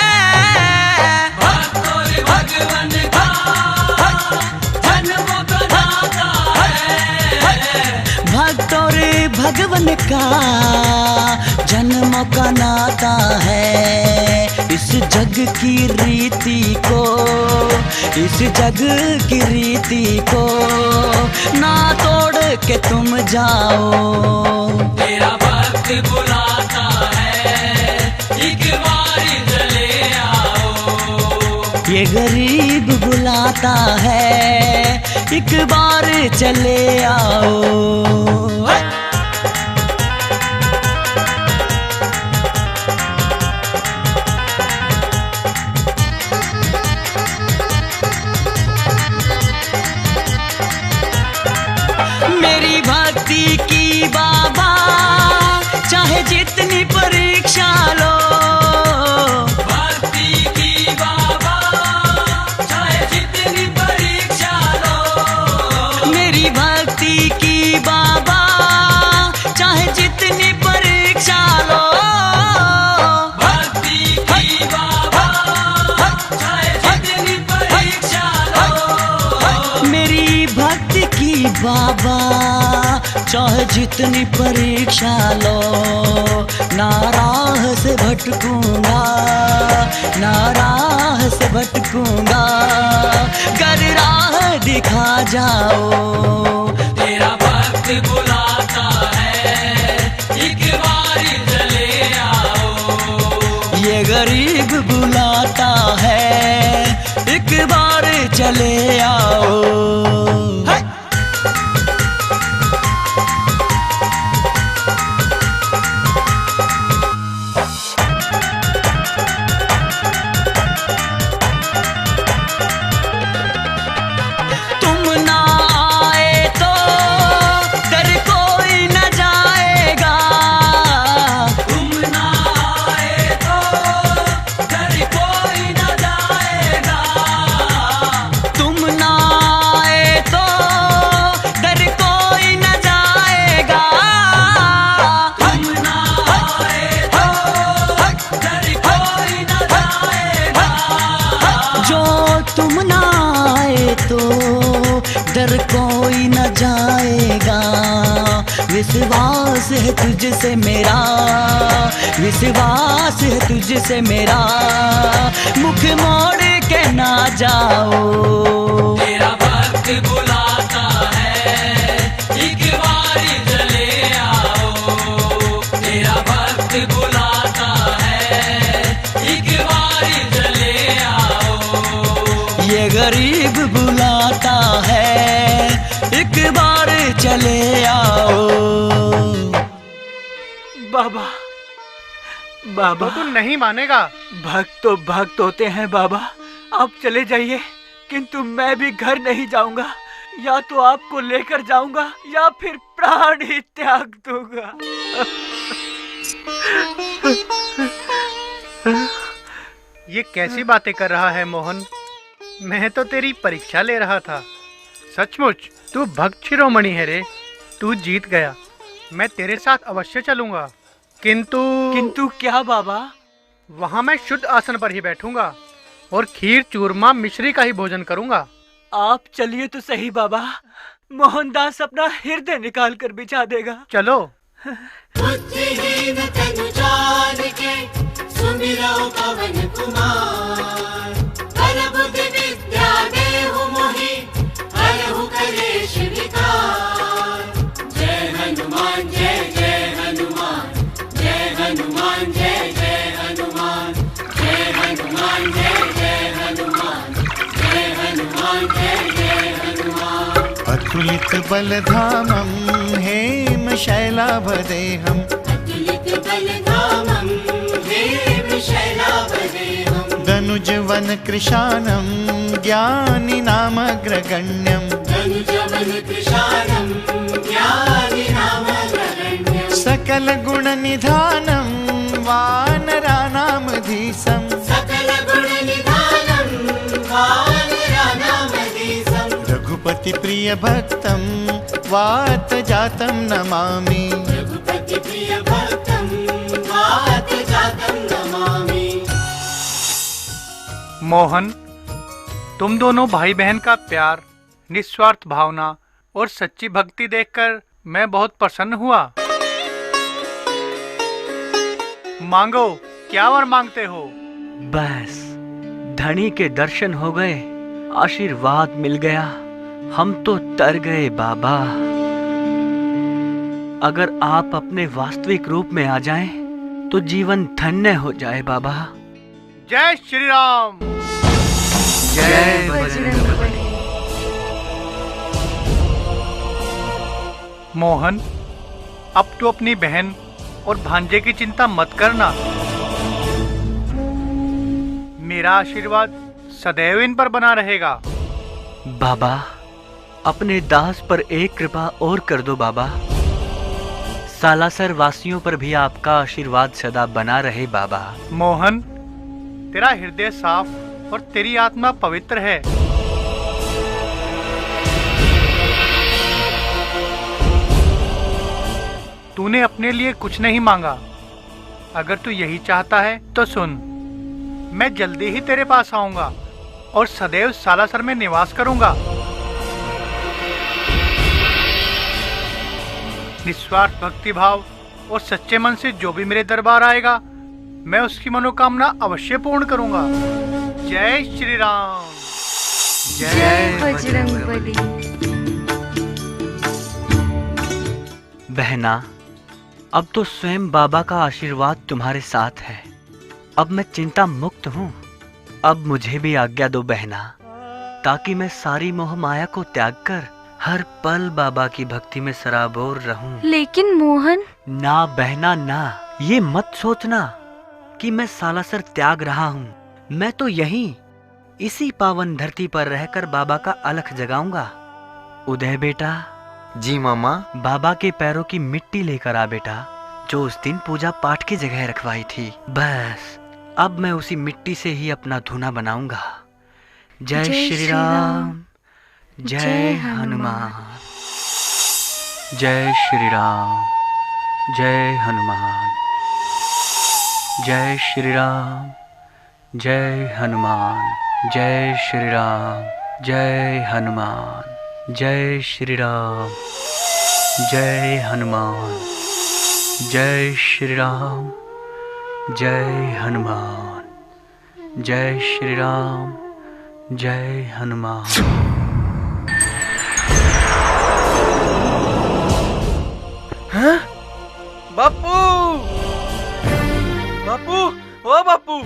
भक्त और भगवान का जन्म का नाता है। भक्त और भगवान का जन्म का नाता है। इस जग की रीति को, इस जग की रीति को ना तोड़ के तुम जाओ। तेरा भक्त बुलाता है, एक बार चले आओ। ये गरीब बुलाता है, एक बार चले आओ। मेरी भक्ति की बाबा, चाहे जितनी परीक्षा लो, ना राह से भटकूंगा, ना राह से भटकूंगा, कर राह दिखा जाओ। तेरा भक्त बुलाता है, एक बार चले आओ। ये गरीब बुलाता है, एक बार चले आओ। तुम ना आए तो डर कोई न जाएगा, तुम ना आए तो डर कोई न जाएगा, तुम ना आए तो डर कोई न जाएगा, तुम ना आए तो डर कोई न जाएगा। जो तुम ना आए तो डर कोई न जाएगा, विश्वास है तुझसे मेरा, विश्वास है तुझसे मेरा, मुख मोड़ के ना जाओ। तेरा भक्त बुलाता है, एक बार चले आओ। तेरा भक्त बुलाता है, एक बार चले आओ। ये गरीब बुलाता है, एक बार चले आओ। बाबा, बाबा तो तू नहीं मानेगा। भक्त तो भक्त होते हैं बाबा, आप चले जाइए, किंतु मैं भी घर नहीं जाऊंगा। या तो आपको लेकर जाऊंगा या फिर प्राण ही त्याग दूंगा। ये कैसी बातें कर रहा है मोहन? मैं तो तेरी परीक्षा ले रहा था। सचमुच तू भक्त शिरोमणि है रे, तू जीत गया। मैं तेरे साथ अवश्य चलूंगा, किंतु क्या बाबा? वहाँ मैं शुद्ध आसन पर ही बैठूंगा और खीर चूरमा मिश्री का ही भोजन करूंगा। आप चलिए तो सही बाबा, मोहनदास अपना हृदय निकाल कर बिछा देगा। चलो। बुद्धिहीन तनु जान के सुमिरो पवन कुमार, हर बुद्ध विद्या देहु मोहि, हरहु कलेश विकार। जय हनुमान जय जय हनुमान, जय हनुमान जय जय हनुमान, जय हनुमान जय जय हनुमान, जय हनुमान जय जय हनुमान। अतुलित बलधामं हेम शैलाभदेहम्, अतुलित बलधामं हेम शैलाभदेहम्, दनुजवन कृशानं ज्ञानि नामग्रगण्यम्, दनुजवन कृशानं ज्ञानि नामग्रगण्यम्, सकल गुण निधानं वानराणामधीशम्, सकल गुण निधानं वानराणामधीशम्, रघुपति प्रिय भक्तं वात जातं नमामि, रघुपति प्रिय भक्तं वात जातं नमामि। मोहन, तुम दोनों भाई बहन का प्यार, निस्वार्थ भावना और सच्ची भक्ति देखकर मैं बहुत प्रसन्न हुआ। मांगो, क्या वर मांगते हो? बस धनी के दर्शन हो गए, आशीर्वाद मिल गया, हम तो तर गए बाबा। अगर आप अपने वास्तविक रूप में आ जाएं, तो जीवन धन्य हो जाए बाबा। जय श्री राम। जय बजरंगबली। मोहन, अब तू अपनी बहन और भांजे की चिंता मत करना। मेरा आशीर्वाद सदैव इन पर बना रहेगा। बाबा, अपने दास पर एक कृपा और कर दो बाबा। सालासर वासियों पर भी आपका आशीर्वाद सदा बना रहे बाबा। मोहन, तेरा हृदय साफ और तेरी आत्मा पवित्र है। तूने अपने लिए कुछ नहीं मांगा। अगर तू यही चाहता है तो सुन, मैं जल्दी ही तेरे पास आऊंगा और सदैव सालासर में निवास करूंगा। निस्वार्थ भक्ति भाव और सच्चे मन से जो भी मेरे दरबार आएगा, मैं उसकी मनोकामना अवश्य पूर्ण करूंगा। जय श्री राम। जय बजरंगबली। बहना, अब तो स्वयं बाबा का आशीर्वाद तुम्हारे साथ है। अब मैं चिंता मुक्त हूँ। अब मुझे भी आज्ञा दो बहना, ताकि मैं सारी मोह माया को त्याग कर हर पल बाबा की भक्ति में सराबोर रहूं। लेकिन मोहन। ना बहना ना, ये मत सोचना कि मैं सालासर त्याग रहा हूँ। मैं तो यहीं इसी पावन धरती पर रहकर बाबा का अलख जगाऊंगा। उदय बेटा। जी मामा। बाबा के पैरों की मिट्टी लेकर आ बेटा, जो उस दिन पूजा पाठ की जगह रखवाई थी। बस अब मैं उसी मिट्टी से ही अपना धूना बनाऊंगा। जय श्री राम। जय हनुमान। जय श्री राम। जय हनुमान। जय श्री राम। जय हनुमान। जय श्री राम। जय हनुमान। जय श्री राम। जय हनुमान। जय श्री राम। जय हनुमान। जय श्री राम। जय हनुमान। हैं? बापू, बापू, ओ बापू।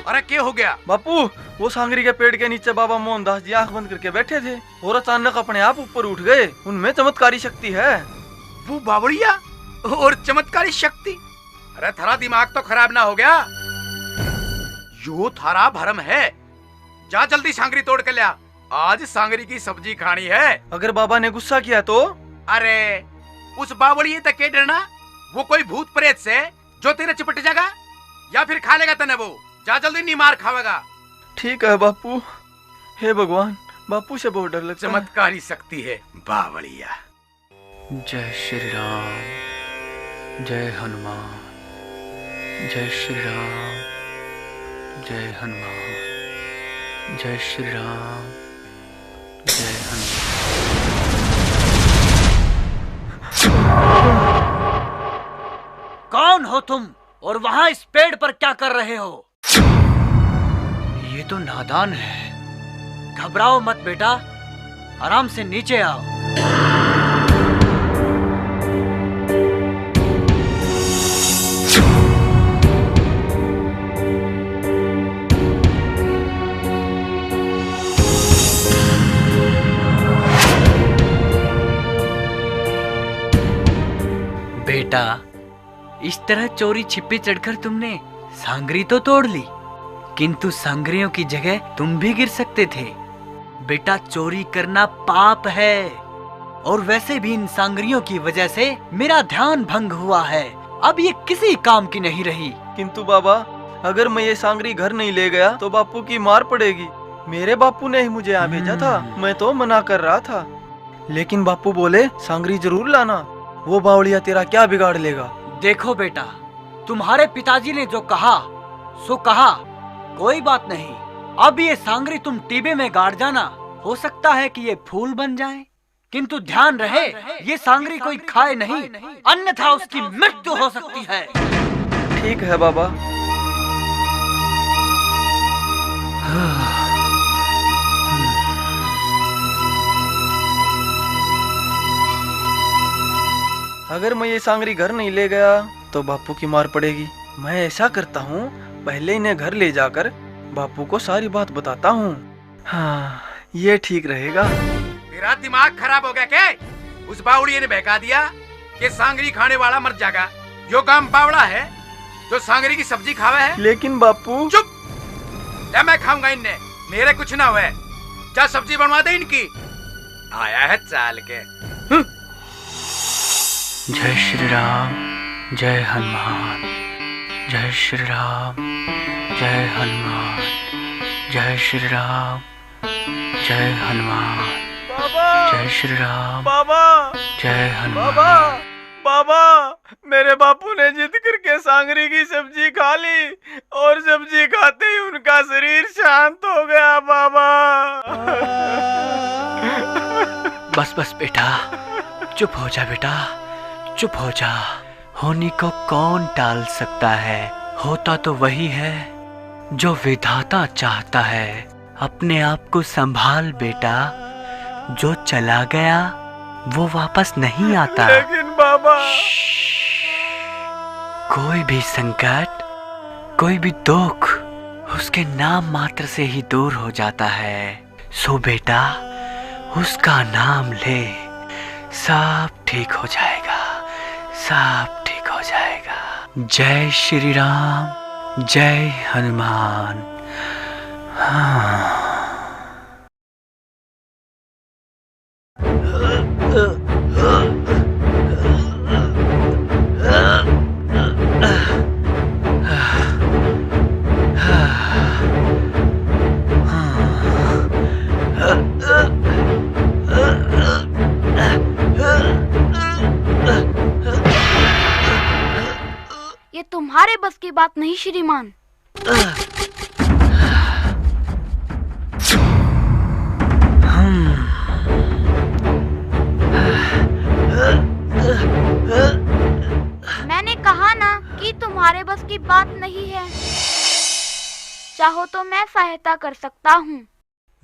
अरे क्या हो गया? बापू, वो सांगरी के पेड़ के नीचे बाबा मोहनदास जी आंख बंद करके बैठे थे और अचानक अपने आप ऊपर उठ गए। उनमें चमत्कारी शक्ति है। वो बावड़िया और चमत्कारी शक्ति? अरे थारा दिमाग तो खराब ना हो गया? यो थारा भरम है। जा जल्दी सांगरी तोड़ के लिया, आज सांगरी की सब्जी खानी है। अगर बाबा ने गुस्सा किया तो? अरे उस बावड़िए तक के डरना, वो कोई भूत प्रेत से जो तेरे चिपट जाएगा या फिर खा लेगा तने वो। जा जल्दी, नहीं मार खावेगा। ठीक है बापू। हे भगवान, बापू से बहुत डर लगता है। चमत्कारी शक्ति है बावड़िया। जय श्री राम। जय हनुमान। जय श्री राम। जय हनुमान। जय श्री राम। जय हनुमान। कौन हो तुम और वहां इस पेड़ पर क्या कर रहे हो? ये तो नादान है। घबराओ मत बेटा, आराम से नीचे आओ। बेटा, इस तरह चोरी छिपे चढ़कर तुमने सांगरी तो तोड़ ली, किंतु सांगरियों की जगह तुम भी गिर सकते थे। बेटा, चोरी करना पाप है और वैसे भी इन सांगरियों की वजह से मेरा ध्यान भंग हुआ है। अब ये किसी काम की नहीं रही। किंतु बाबा, अगर मैं ये सांगरी घर नहीं ले गया तो बापू की मार पड़ेगी। मेरे बापू ने ही मुझे यहाँ भेजा था, मैं तो मना कर रहा था। लेकिन बापू बोले सांगरी जरूर लाना, वो बावड़िया तेरा क्या बिगाड़ लेगा। देखो बेटा, तुम्हारे पिताजी ने जो कहा सो कहा, कोई बात नहीं। अब ये सांगरी तुम टीबे में गाड़ जाना, हो सकता है कि ये फूल बन जाए, किंतु ध्यान रहे ये सांगरी कोई खाए नहीं, अन्यथा उसकी मृत्यु हो सकती है। ठीक है बाबा। अगर मैं ये सांगरी घर नहीं ले गया तो बापू की मार पड़ेगी। मैं ऐसा करता हूँ, पहले इन्हें घर ले जाकर बापू को सारी बात बताता हूँ। हाँ, ये ठीक रहेगा। तेरा दिमाग खराब हो गया क्या? उस बावड़िए ने बहका दिया कि सांगरी खाने वाला मर जाएगा। यो काम बावड़ा है जो सांगरी की सब्जी खावे है। लेकिन बापू। चुप, या मैं खाऊंगा इन्हें, मेरे कुछ ना हुए। जा सब्जी बनवा दे इनकी, आया है चाल के। जय श्री राम। जय हनुमान। जय श्री राम। जय हनुमान। जय श्री राम। जय हनुमान। जय श्री राम। बाबा। जय हनुमान। बाबा, बाबा, मेरे बापू ने जिद करके सांगरी की सब्जी खा ली और सब्जी खाते ही उनका शरीर शांत हो गया। बाबा। बस बस बेटा, चुप हो जा बेटा, चुप हो जा। होनी को कौन टाल सकता है? होता तो वही है जो विधाता चाहता है। अपने आप को संभाल बेटा, जो चला गया वो वापस नहीं आता। लेकिन बाबा, कोई भी संकट, कोई भी दुख उसके नाम मात्र से ही दूर हो जाता है। सो बेटा, उसका नाम ले, सब ठीक हो जाएगा, सब ठीक हो जाएगा। जय श्री राम, जय हनुमान। हाँ। ये तुम्हारे बस की बात नहीं श्रीमान। मैंने कहा ना कि तुम्हारे बस की बात नहीं है। चाहो तो मैं सहायता कर सकता हूँ।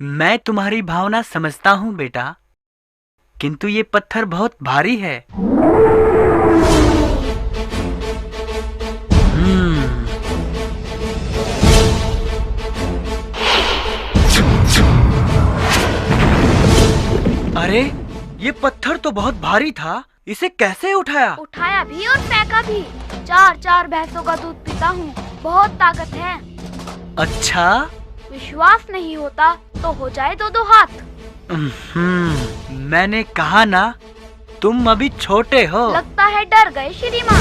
मैं तुम्हारी भावना समझता हूँ बेटा, किंतु ये पत्थर बहुत भारी है। अरे, ये पत्थर तो बहुत भारी था, इसे कैसे उठाया? उठाया भी और फेंका भी। 4 भैंसों का दूध पीता हूँ, बहुत ताकत है। अच्छा, विश्वास नहीं होता तो हो जाए 2 हाथ। मैंने कहा ना, तुम अभी छोटे हो। लगता है डर गए श्रीमान।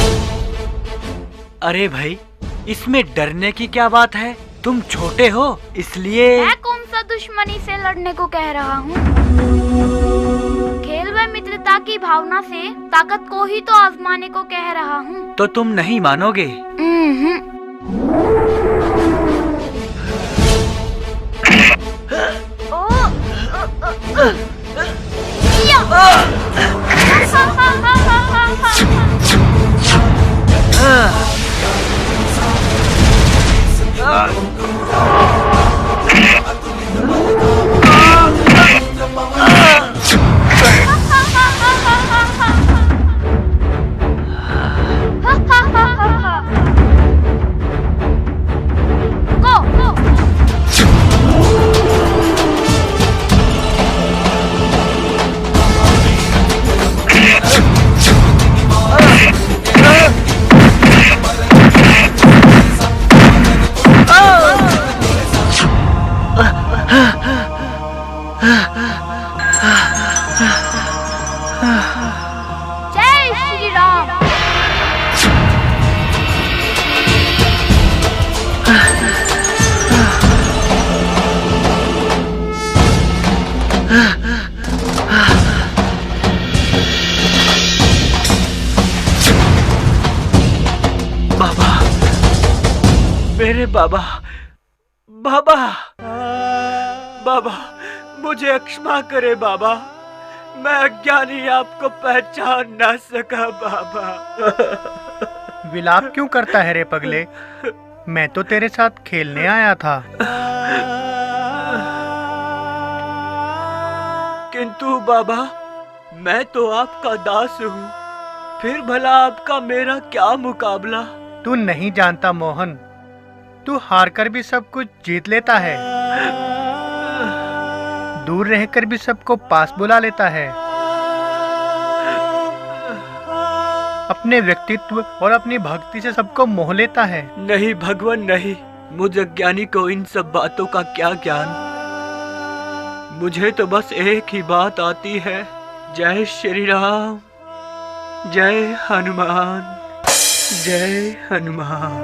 अरे भाई, इसमें डरने की क्या बात है? तुम छोटे हो इसलिए। मैं कौन सा दुश्मनी से लड़ने को कह रहा हूँ? खेल व मित्रता की भावना से ताकत को ही तो आजमाने को कह रहा हूँ। तो तुम नहीं मानोगे? जय श्री राम। बाबा, मेरे बाबा, बाबा, बाबा, मुझे क्षमा करे बाबा, मैं अज्ञानी आपको पहचान ना सका बाबा। विलाप क्यों करता है रे पगले? मैं तो तेरे साथ खेलने आया था। किंतु बाबा, मैं तो आपका दास हूँ, फिर भला आपका मेरा क्या मुकाबला? तू नहीं जानता मोहन, तू हार कर भी सब कुछ जीत लेता है, दूर रहकर भी सबको पास बुला लेता है, अपने व्यक्तित्व और अपनी भक्ति से सबको मोह लेता है। नहीं भगवान नहीं, मुझ अज्ञानी को इन सब बातों का क्या ज्ञान। मुझे तो बस एक ही बात आती है, जय श्री राम, जय हनुमान, जय हनुमान,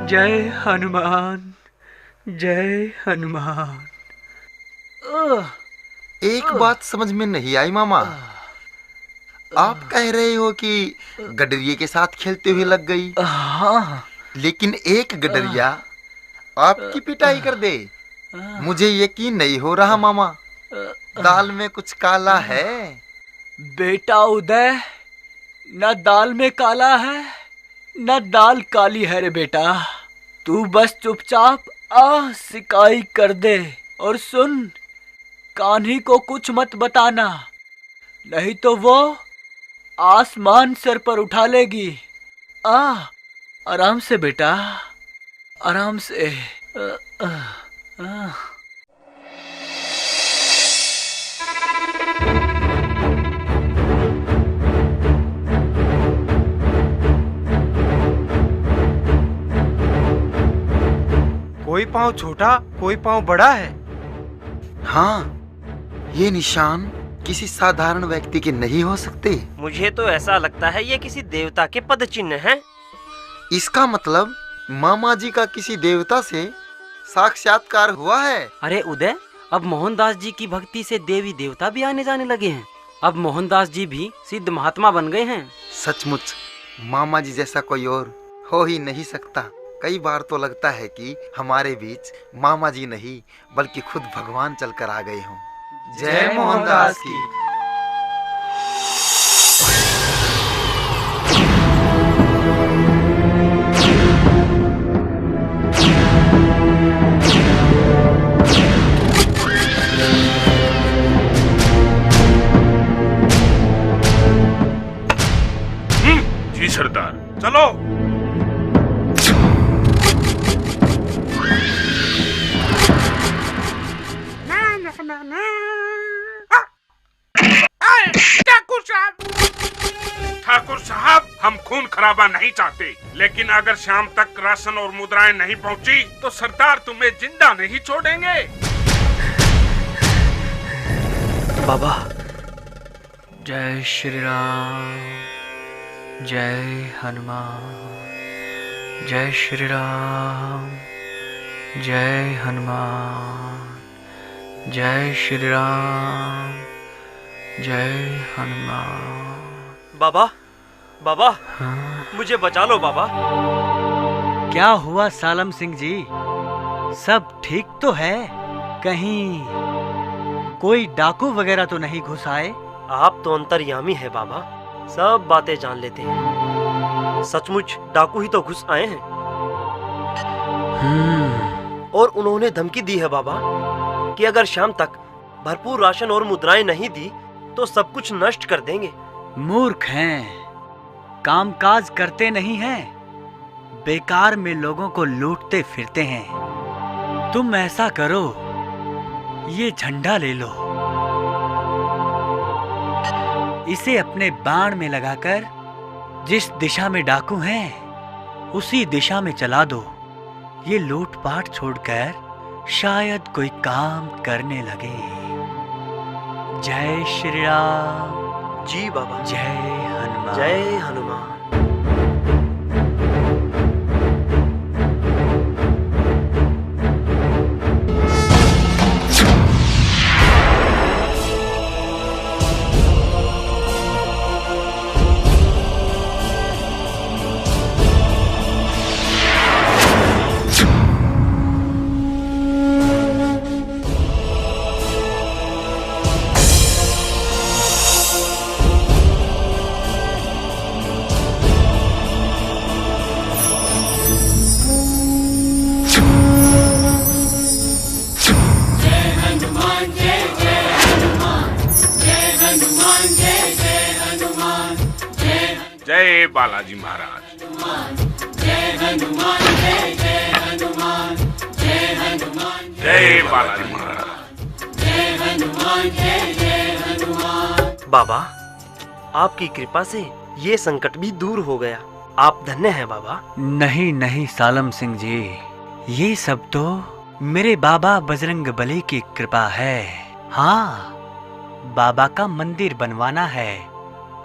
जय हनुमान, जय हनुमान। एक बात समझ में नहीं आई मामा, आप कह रहे हो कि गडरिये के साथ खेलते हुए लग गई, लेकिन एक गडरिया आपकी पिटाई कर दे, मुझे यकीन नहीं हो रहा मामा। दाल में कुछ काला है। बेटा उदय, न दाल में काला है न दाल काली है रे बेटा। तू बस चुपचाप सिकाई कर दे। और सुन, कान्ही को कुछ मत बताना, नहीं तो वो आसमान सर पर उठा लेगी। आराम से बेटा, आराम से। कोई पाँव छोटा कोई पाँव बड़ा है। हाँ, ये निशान किसी साधारण व्यक्ति के नहीं हो सकते। मुझे तो ऐसा लगता है ये किसी देवता के पद चिन्ह हैं। इसका मतलब मामा जी का किसी देवता से साक्षात्कार हुआ है। अरे उदय, अब मोहनदास जी की भक्ति से देवी देवता भी आने जाने लगे हैं। अब मोहनदास जी भी सिद्ध महात्मा बन गए हैं। सचमुच मामा जी जैसा कोई और हो ही नहीं सकता। कई बार तो लगता है कि हमारे बीच मामा जी नहीं बल्कि खुद भगवान चलकर आ गए हों। जय मोहनदास की। जी सरदार, चलो। ठाकुर साहब, हम खून खराबा नहीं चाहते, लेकिन अगर शाम तक राशन और मुद्राएं नहीं पहुंची तो सरदार तुम्हें जिंदा नहीं छोड़ेंगे। बाबा, जय श्री राम, जय हनुमान, जय श्री राम, जय हनुमान, जय श्री राम, जय हनुमान। बाबा, बाबा, मुझे बचा लो बाबा। क्या हुआ सालम सिंह जी, सब ठीक तो है? कहीं कोई डाकू वगैरह तो नहीं घुस आए? आप तो अंतर्यामी है बाबा, सब बातें जान लेते हैं। सचमुच डाकू ही तो घुस आए हैं। और उन्होंने धमकी दी है बाबा कि अगर शाम तक भरपूर राशन और मुद्राएं नहीं दी तो सब कुछ नष्ट कर देंगे। मूर्ख हैं, कामकाज करते नहीं हैं, बेकार में लोगों को लूटते फिरते हैं। तुम ऐसा करो, ये झंडा ले लो, इसे अपने बाण में लगाकर जिस दिशा में डाकू हैं उसी दिशा में चला दो। ये लूटपाट छोड़कर शायद कोई काम करने लगे। जय श्री राम। जी बाबा। जय हनुमान। जय हनुमान। जय बालाजी महाराज। जय हनुमान, जय जय हनुमान, जय हनुमान, जय बालाजी महाराज। जय हनुमान, जय जय हनुमान। बाबा, आपकी कृपा से ये संकट भी दूर हो गया। आप धन्य हैं बाबा। नहीं नहीं सालम सिंह जी, ये सब तो मेरे बाबा बजरंग बली की कृपा है। हाँ, बाबा का मंदिर बनवाना है।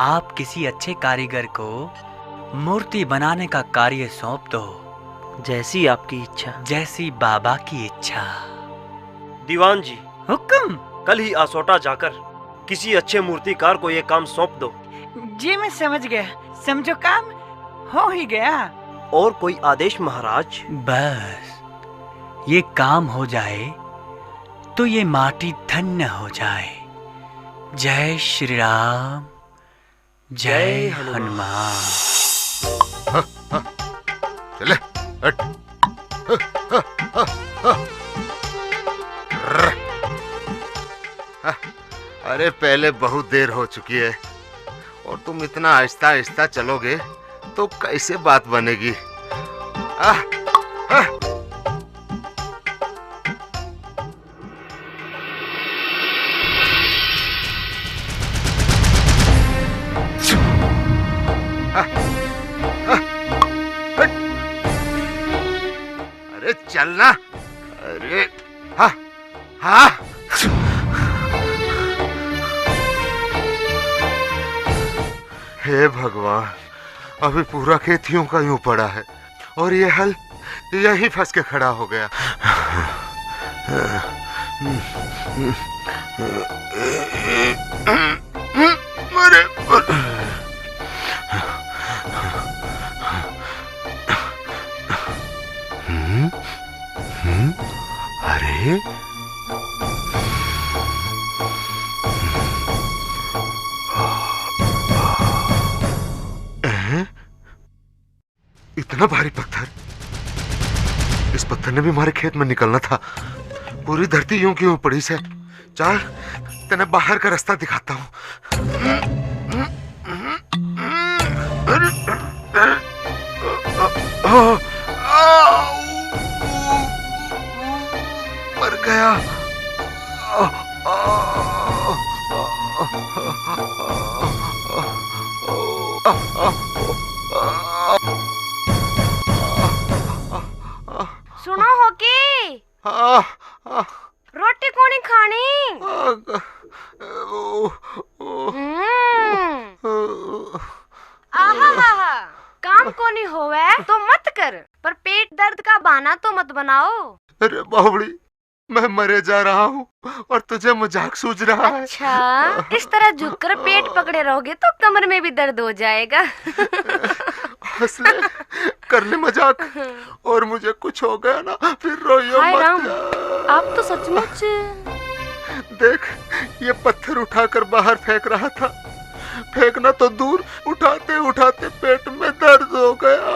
आप किसी अच्छे कारीगर को मूर्ति बनाने का कार्य सौंप दो। जैसी आपकी इच्छा। जैसी बाबा की इच्छा। दीवान जी, हुक्म। कल ही आसोटा जाकर किसी अच्छे मूर्तिकार को ये काम सौंप दो। जी मैं समझ गया, समझो काम हो ही गया। और कोई आदेश महाराज? बस ये काम हो जाए तो ये माटी धन्य हो जाए। जय श्री राम, जय हनुमान। चले हट। अरे पहले बहुत देर हो चुकी है और तुम इतना आहिस्ता आहिस्ता चलोगे तो कैसे बात बनेगी? अरे चलना। अरे हाँ हाँ। हे भगवान, अभी पूरा खेत यूं का यूं पड़ा है और ये हल यहीं फंस के खड़ा हो गया। अरे अरे इतना भारी पत्थर, इस पत्थर ने भी हमारे खेत में निकलना था। पूरी धरती यूं क्यों पड़ी से? चल तेने बाहर का रास्ता दिखाता हूँ। मर गया। सुनो हो की रोटी कोनी खानी? आहा काम कोनी होवे तो मत कर, पर पेट दर्द का बहाना तो मत बनाओ। अरे बावड़ी, मैं मरे जा रहा हूँ और तुझे मजाक सूझ रहा है। अच्छा, इस तरह झुककर पेट पकड़े रहोगे तो कमर में भी दर्द हो जाएगा। हंस ले, कर ले मजाक, और मुझे कुछ हो गया ना फिर रोइयो हाय मत। राम, आप तो सचमुच। देख, ये पत्थर उठाकर बाहर फेंक रहा था। फेंकना तो दूर, उठाते उठाते पेट में दर्द हो गया।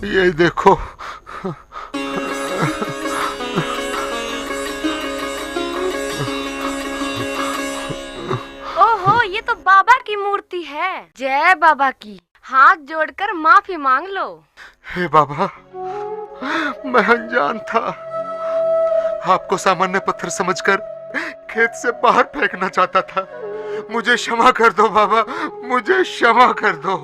ये देखो। ओहो, ये तो बाबा की मूर्ति है। जय बाबा की। हाथ जोड़कर माफी मांग लो। हे बाबा, मैं अनजान था। आपको सामान्य पत्थर समझकर खेत से बाहर फेंकना चाहता था। मुझे क्षमा कर दो बाबा, मुझे क्षमा कर दो।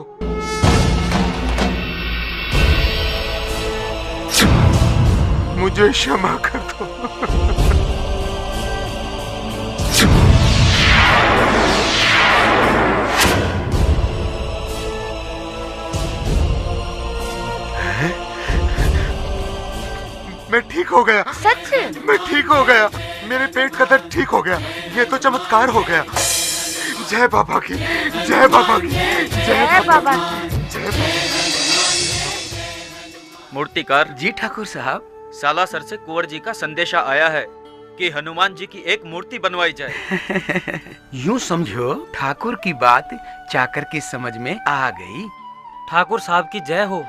मुझे क्षमा कर दो। मैं ठीक हो गया। सच? मैं ठीक हो गया। मेरे पेट का दर्द ठीक हो गया। ये तो चमत्कार हो गया। जय बाबा की, जय बाबा की, जय बाबा की। जय बाबा। मूर्तिकार जी ठाकुर साहब, सालासर से कुंवर जी का संदेशा आया है कि हनुमान जी की एक मूर्ति बनवाई जाए। यूं समझो, ठाकुर की बात चाकर की समझ में आ गई। ठाकुर साहब की जय हो।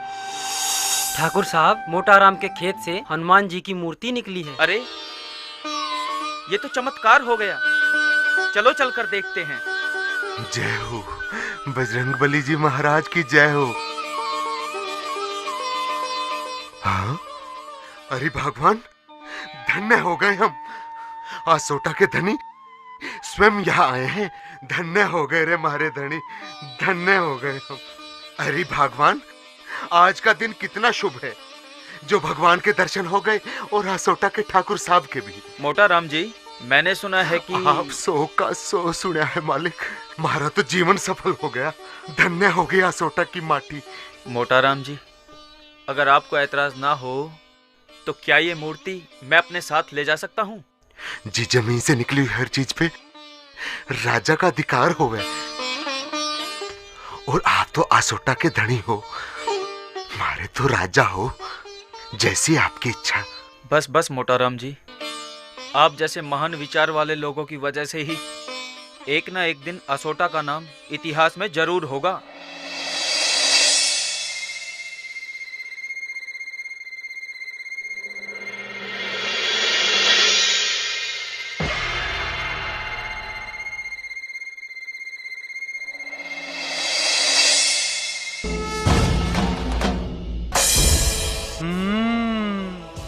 ठाकुर साहब, मोटाराम के खेत से हनुमान जी की मूर्ति निकली है। अरे, ये तो चमत्कार हो गया। चलो चलकर देखते हैं। जय हो बजरंगबली जी महाराज की जय हो। हाँ? अरे भगवान, धन्य हो गए हम। आसोटा के धनी स्वयं यहाँ आए हैं। धन्य हो गए रे मारे धनी, धन्य हो गए हम। अरे भगवान, आज का दिन कितना शुभ है जो भगवान के दर्शन हो गए और आसोटा के ठाकुर साहब के भी। मोटाराम जी, मैंने सुना है कि आप सो का सो सुना है मालिक। हमारा तो जीवन सफल हो गया। धन्य हो गई आसोटा की माटी। मोटाराम जी, अगर आपको ऐतराज ना हो तो क्या ये मूर्ति मैं अपने साथ ले जा सकता हूँ? जी, जमीन से निकली हुई हर चीज पे राजा का अधिकार होवे, और आप तो आसोटा के धनी हो। मारे तो राजा हो, जैसी आपकी इच्छा। बस बस मोटाराम जी, आप जैसे महान विचार वाले लोगों की वजह से ही एक ना एक दिन असोटा का नाम इतिहास में जरूर होगा।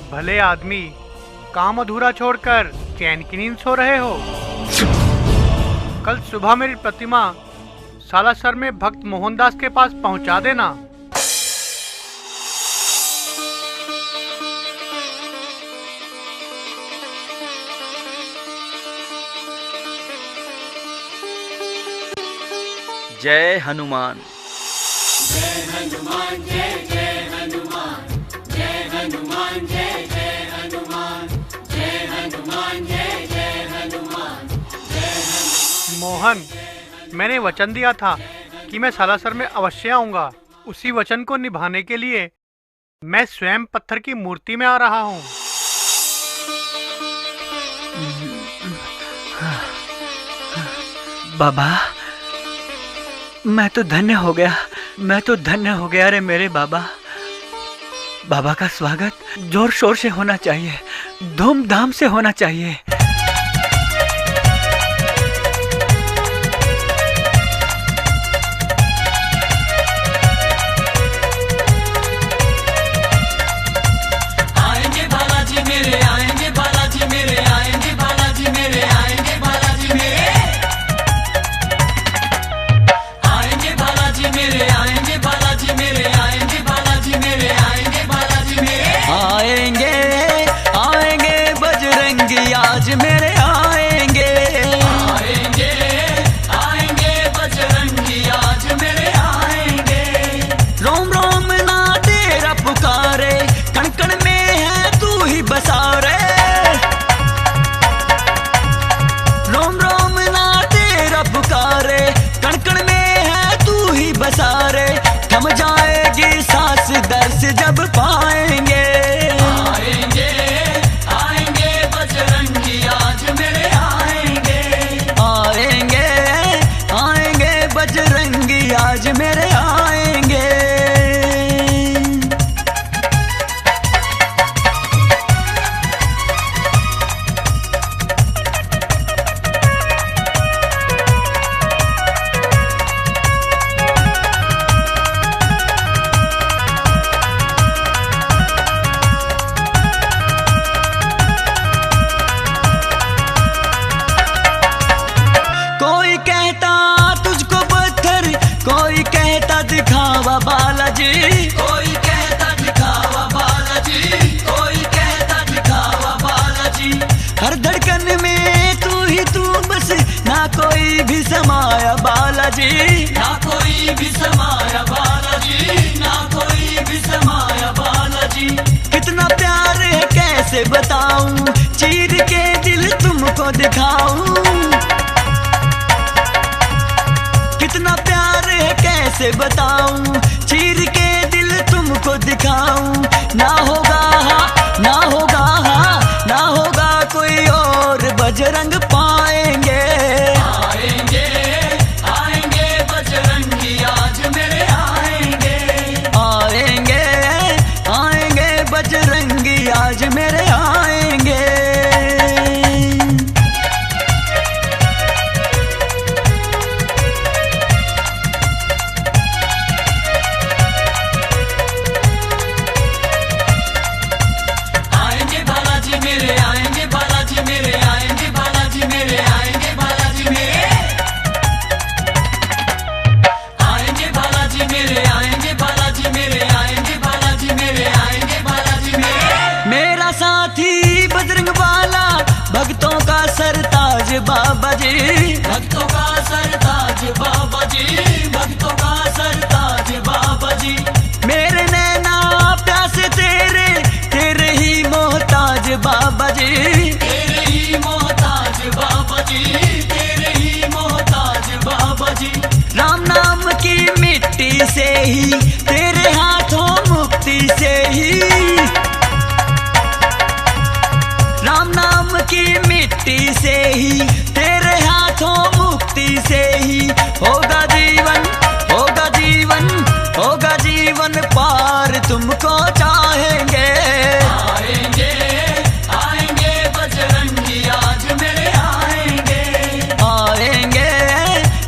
भले आदमी, काम अधूरा छोड़कर चैन की नींद सो रहे हो। कल सुबह मेरी प्रतिमा सालासर में भक्त मोहनदास के पास पहुंचा देना। जय हनुमान। जय हनुमान, जय जय हनुमान, जय हनुमान, जय जय हनुमान, जय हनुमान, जय जय हनुमान, जय हनुमान। मोहन, मैंने वचन दिया था कि मैं सालासर में अवश्य आऊंगा। उसी वचन को निभाने के लिए मैं स्वयं पत्थर की मूर्ति में आ रहा हूँ। बाबा, मैं तो धन्य हो गया, मैं तो धन्य हो गया रे मेरे बाबा। बाबा का स्वागत जोर शोर से होना चाहिए, धूमधाम से होना चाहिए। आएंगे बालाजी मेरे, आएंगे बालाजी मेरे, आएंगे बालाजी मेरे, आएंगे बालाजी मेरे, आएंगे बालाजी मेरे, आएंगे बालाजी मेरे, आएंगे बालाजी मेरे, आएंगे बालाजी मेरे, आएंगे आएंगे बजरंगी आज मेरे आएंगे, आएंगे आएंगे बजरंगी आज मेरे आएंगे। रोम रोम ना तेरा पुकारे, कण कण में है तू ही बसा रे। रोम रोम ना तेरा पुकारे, कण कण में है तू ही बसा रे। थम जाएगी सांस दर्श जब पाएंगे, आएंगे आएंगे बजरंगी आज मेरे आएंगे, आएंगे आएंगे बजरंगी आज मेरे आएंगे। कोई कहता तुझको पत्थर, कोई कहता दिखावा बालाजी, कोई कहता दिखावा बालाजी, कोई कहता दिखावा बालाजी। हर धड़कन में तू ही तू बस, ना कोई भी समाया बालाजी, ना कोई भी समाया बालाजी, ना कोई भी समाया बालाजी। कितना प्यार है कैसे बताऊं, चीर के दिल तुमको दिखाऊं। कितना प्यार है कैसे बताऊं, चीर के दिल तुमको दिखाऊं। ना होगा हाँ, ना होगा हाँ, ना होगा कोई और बजरंग पाएंगे, आएंगे आएंगे बजरंगी आज मेरे आएंगे, आएंगे आएंगे बजरंगी आज मेरे आएंगे। आएंगे बालाजी मेरे, आएंगे बालाजी मेरे, आएंगे बालाजी मेरे, आएंगे बालाजी मेरे, आएंगे बालाजी मेरे, आएंगे बालाजी मेरे, आएंगे बालाजी मेरे, आएंगे बालाजी मेरे। मेरा साथी बजरंग बाला, भक्तों का सरताज बाबा जी, भक्तों का सरताज बाबा जी, भक्तों का सरताज बाबा जी। मेरे नैना प्यासे तेरे, तेरे ही मोहताज बाबा जी, तेरे ही मोहताज बाबा जी, तेरे ही मोहताज बाबा जी। राम नाम की मिट्टी से ही तेरे हाथों जीवन पार तुमको चाहेंगे। आएंगे आएंगे बजरंगी आज मेरे आएंगे। आएंगे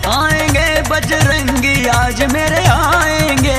आएंगे बजरंगी आज मेरे आएंगे।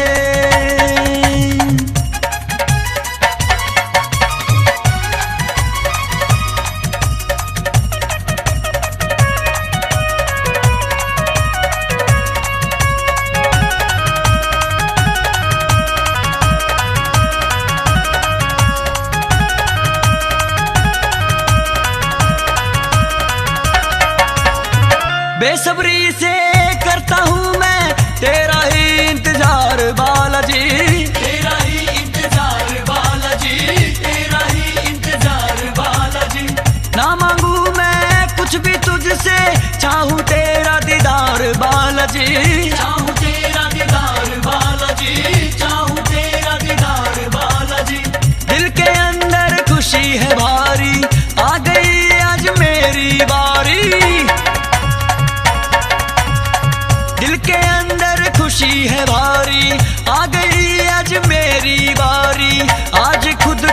बेसब्री से करता हूँ मैं तेरा ही इंतजार बालाजी। तेरा ही इंतजार बालाजी, तेरा ही इंतजार बालाजी। ना मांगू मैं कुछ भी तुझसे, चाहूँ तेरा दीदार बालाजी। चाहूँ तेरा दीदार बालाजी, चाहूँ तेरा दीदार बालाजी। दिल के अंदर खुशी है भारी, आ गई आज मेरी बारी। दिल के अंदर खुशी है भारी, आ गई आज मेरी बारी। आज खुद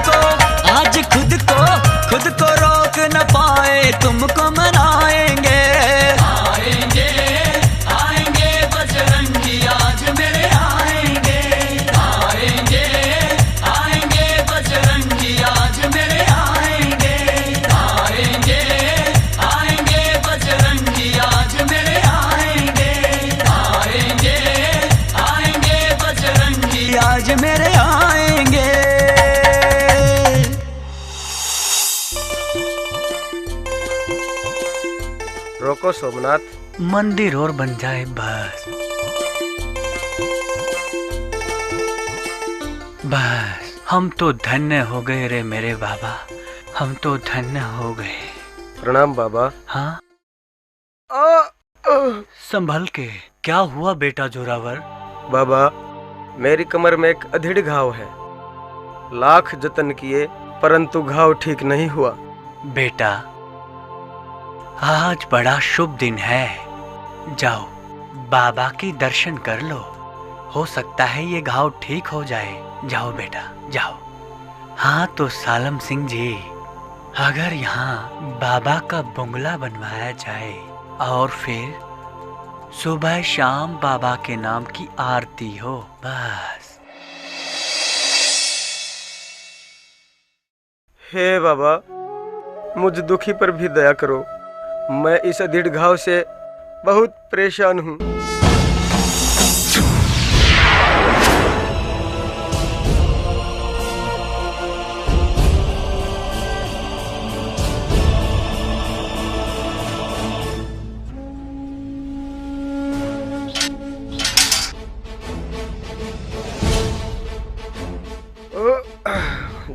को रोक न पाए तुमको मनाएंगे। आएंगे आएंगे बजरंगी आज मेरे आएंगे। आएंगे आएंगे बजरंगी आज मेरे आएंगे। आएंगे आएंगे बजरंगी आज मेरे आएंगे। आएंगे आएंगे बजरंगी आज मेरे आएंगे। रोको सोमनाथ, मंदिर और बन जाए बस। बस हम तो धन्य हो गए रे मेरे बाबा, हम तो धन्य हो गए। प्रणाम बाबा। हाँ संभल के। क्या हुआ बेटा जोरावर? बाबा मेरी कमर में एक अधेड़ घाव है, लाख जतन किए परंतु घाव ठीक नहीं हुआ। बेटा आज बड़ा शुभ दिन है, जाओ बाबा की दर्शन कर लो, हो सकता है ये घाव ठीक हो जाए। जाओ बेटा जाओ। हाँ तो सालम सिंह जी, अगर यहाँ बाबा का बंगला बनवाया जाए और फिर सुबह शाम बाबा के नाम की आरती हो, बस। हे बाबा मुझ दुखी पर भी दया करो, मैं इस अधीड़ घाव से बहुत परेशान हूँ।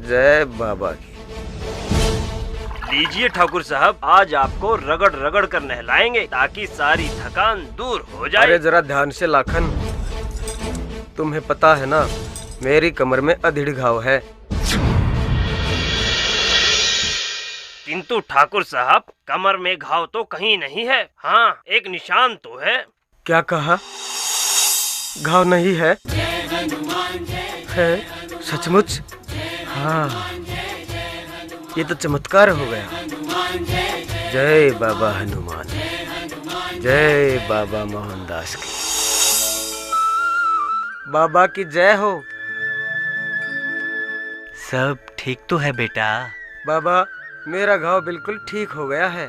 जय बाबा की। लीजिए ठाकुर साहब, आज आपको रगड़ रगड़ कर नहलाएंगे ताकि सारी थकान दूर हो जाए। अरे जरा ध्यान से लाखन, तुम्हें पता है ना मेरी कमर में अधीड़ घाव है। किंतु ठाकुर साहब कमर में घाव तो कहीं नहीं है। हाँ एक निशान तो है। क्या कहा? घाव नहीं है? है सचमुच? हाँ ये तो चमत्कार हो गया। जय बाबा हनुमान, जय बाबा मोहनदास की। बाबा की जय हो। सब ठीक तो है बेटा? बाबा मेरा घाव बिल्कुल ठीक हो गया है,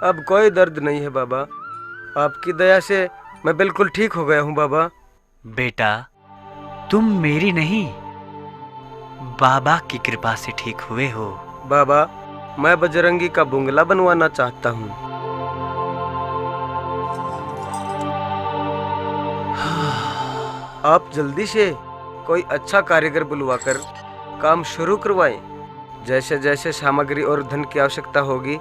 अब कोई दर्द नहीं है बाबा। आपकी दया से मैं बिल्कुल ठीक हो गया हूँ बाबा। बेटा तुम मेरी नहीं, बाबा की कृपा से ठीक हुए हो। बाबा मैं बजरंगी का बंगला बनवाना चाहता हूँ। आप जल्दी से कोई अच्छा कारीगर बुलवाकर काम शुरू करवाएं। जैसे जैसे सामग्री और धन की आवश्यकता होगी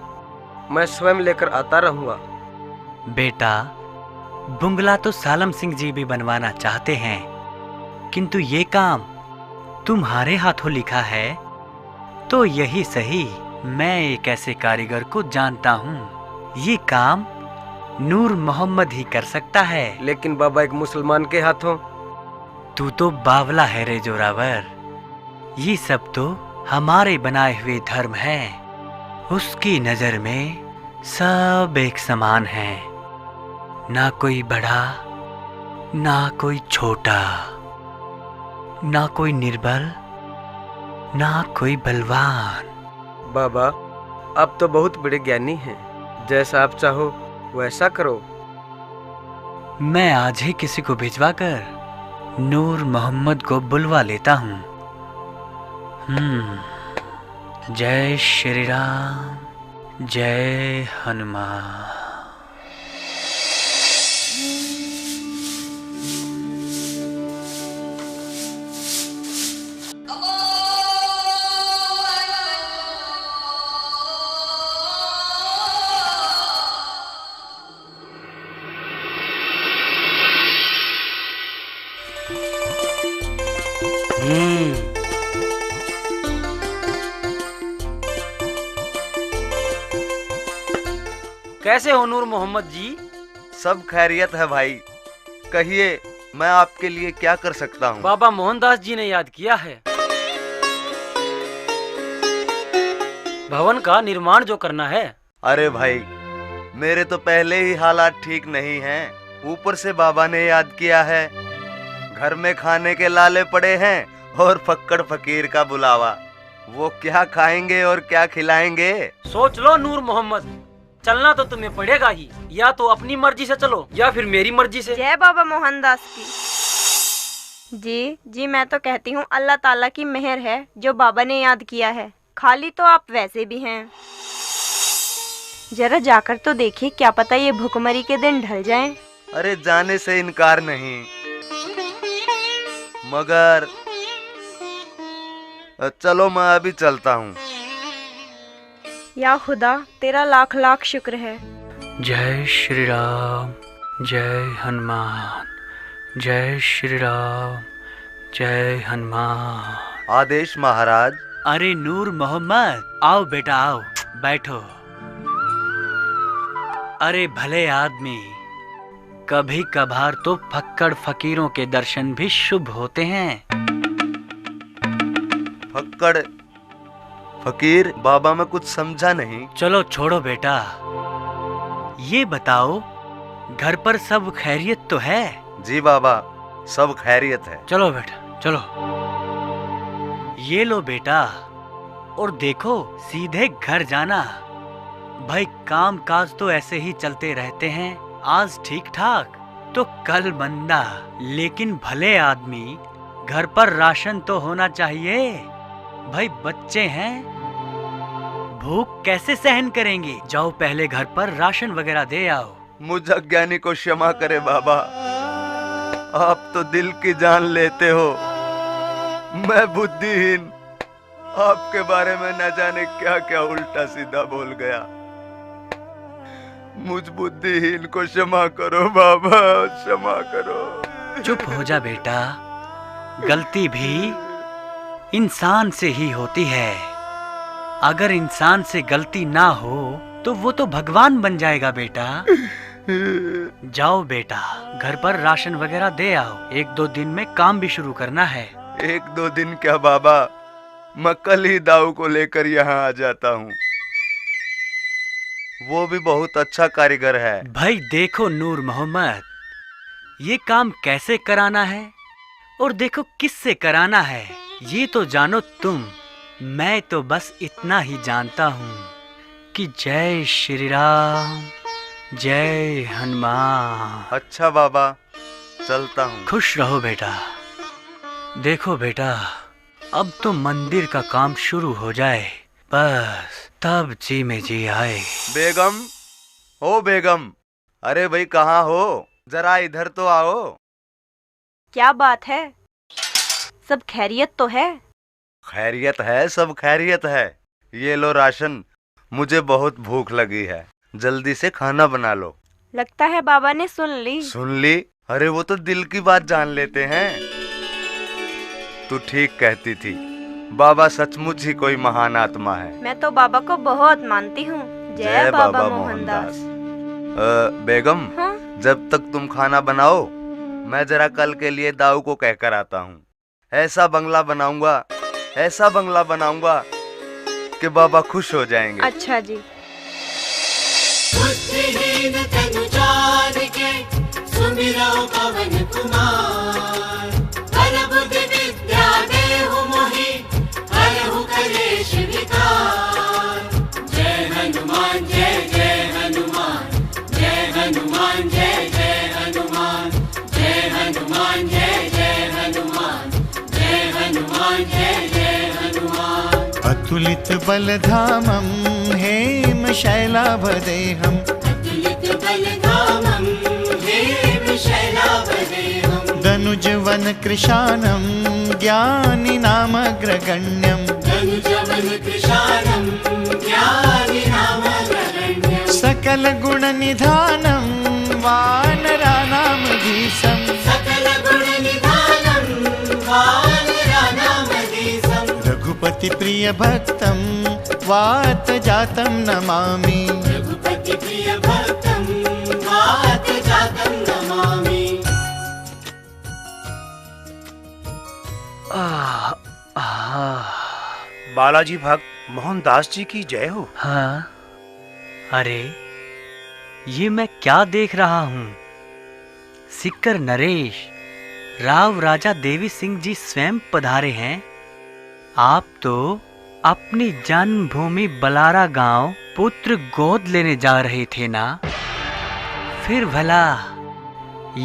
मैं स्वयं लेकर आता रहूंगा। बेटा बंगला तो सालम सिंह जी भी बनवाना चाहते हैं, किंतु ये काम तुम्हारे हाथों लिखा है तो यही सही। मैं एक ऐसे कारीगर को जानता हूँ, ये काम नूर मोहम्मद ही कर सकता है। लेकिन बाबा एक मुसलमान के हाथों तू तो बावला है रे जोरावर। ये सब तो हमारे बनाए हुए धर्म है। उसकी नजर में सब एक समान है, ना कोई बड़ा ना कोई छोटा, ना कोई निर्बल ना कोई बलवान। बाबा आप तो बहुत बड़े ज्ञानी हैं, जैसा आप चाहो वैसा करो। मैं आज ही किसी को भिजवा कर नूर मोहम्मद को बुलवा लेता हूँ। जय श्री राम, जय हनुमान। कैसे हो नूर मोहम्मद जी? सब खैरियत है भाई। कहिए मैं आपके लिए क्या कर सकता हूँ? बाबा मोहनदास जी ने याद किया है। भवन का निर्माण जो करना है। अरे भाई मेरे तो पहले ही हालात ठीक नहीं हैं, ऊपर से बाबा ने याद किया है। घर में खाने के लाले पड़े हैं और फक्कड़ फकीर का बुलावा। वो क्या खाएंगे और क्या खिलाएंगे? सोच लो नूर मोहम्मद, चलना तो तुम्हें पड़ेगा ही। या तो अपनी मर्जी से चलो या फिर मेरी मर्जी से। जय बाबा मोहनदास की। जी मैं तो कहती हूँ अल्लाह ताला की मेहर है जो बाबा ने याद किया है। खाली तो आप वैसे भी हैं। जरा जाकर तो देखिए, क्या पता ये भुखमरी के दिन ढल जाएं। अरे जाने से इनकार नहीं, मगर चलो मैं अभी चलता हूँ। या खुदा तेरा लाख लाख शुक्र है। जय श्री राम, जय हनुमान, जय श्री राम, जय हनुमान। आदेश महाराज। अरे नूर मोहम्मद, आओ बेटा आओ, बैठो। अरे भले आदमी, कभी कभार तो फक्कड़ फकीरों के दर्शन भी शुभ होते हैं। फक्कड़ फकीर? बाबा मैं कुछ समझा नहीं। चलो छोड़ो बेटा, ये बताओ घर पर सब खैरियत तो है? जी बाबा सब खैरियत है। चलो बेटा चलो। ये लो बेटा, और देखो सीधे घर जाना। भाई काम काज तो ऐसे ही चलते रहते हैं, आज ठीक ठाक तो कल मंदा। लेकिन भले आदमी, घर पर राशन तो होना चाहिए। भाई बच्चे हैं, भूख कैसे सहन करेंगे? जाओ पहले घर पर राशन वगैरह दे आओ। मुझ अज्ञानी को क्षमा करे बाबा, आप तो दिल की जान लेते हो। मैं बुद्धिहीन आपके बारे में न जाने क्या क्या उल्टा सीधा बोल गया। मुझ बुद्धिहीन को क्षमा करो बाबा, क्षमा करो। चुप हो जा बेटा, गलती भी इंसान से ही होती है। अगर इंसान से गलती ना हो तो वो तो भगवान बन जाएगा बेटा। जाओ बेटा, घर पर राशन वगैरह दे आओ। 1-2 दिन में काम भी शुरू करना है। 1-2 दिन क्या बाबा, मैं कल ही दाऊ को लेकर यहाँ आ जाता हूँ। वो भी बहुत अच्छा कारीगर है। भाई देखो नूर मोहम्मद, ये काम कैसे कराना है और देखो किससे कराना है, ये तो जानो तुम। मैं तो बस इतना ही जानता हूँ कि जय श्री राम, जय हनुमान। अच्छा बाबा, चलता हूँ। खुश रहो बेटा। देखो बेटा, अब तो मंदिर का काम शुरू हो जाए, बस तब जी में जी आए। बेगम, ओ बेगम, अरे भाई कहाँ हो? जरा इधर तो आओ। क्या बात है? सब खैरियत तो है? खैरियत है, सब खैरियत है। ये लो राशन, मुझे बहुत भूख लगी है, जल्दी से खाना बना लो। लगता है बाबा ने सुन ली। सुन ली? अरे वो तो दिल की बात जान लेते हैं। तू ठीक कहती थी, बाबा सचमुच ही कोई महान आत्मा है। मैं तो बाबा को बहुत मानती हूँ। जय बाबा मोहनदास। बेगम, हाँ? जब तक तुम खाना बनाओ मैं जरा कल के लिए दाऊ को कहकर आता हूँ। ऐसा बंगला बनाऊंगा, ऐसा बंगला बनाऊंगा कि बाबा खुश हो जाएंगे। अच्छा जी। बुद्धिहीन तनु जान के सुमिरो पवन कुमार, हर बुद्धि विद्या देहु मोहि, हरहु कलेश विकार। जय हनुमान जय जय हनुमान, जय हनुमान जय जय हनुमान, जय हनुमान जय जय हनुमान, जय हनुमान जय जय हनुमान। अतुलित बलधामं हेम शैलाभदेहम्, अतुलित बलधामं हेम शैलाभदेहम्, दनुजवन कृशानं ज्ञानिनामग्रगण्यम्, दनुजवन कृशानं ज्ञानिनामग्रगण्यम्, सकल गुण निधानं वानराणामधीशम्, सकल गुण निधानं वानराणामधीशम्, रघुपति प्रिय भक्तं वात जातं नमामि, रघुपति प्रिय भक्तं वात जातं नमामि। बालाजी भक्त मोहनदास जी की जय हो। हाँ, अरे ये मैं क्या देख रहा हूँ? सिक्कर नरेश, राव राजा देवी सिंह जी स्वयं पधारे हैं। आप तो अपनी जन्मभूमि बलारा गांव पुत्र गोद लेने जा रहे थे ना? फिर भला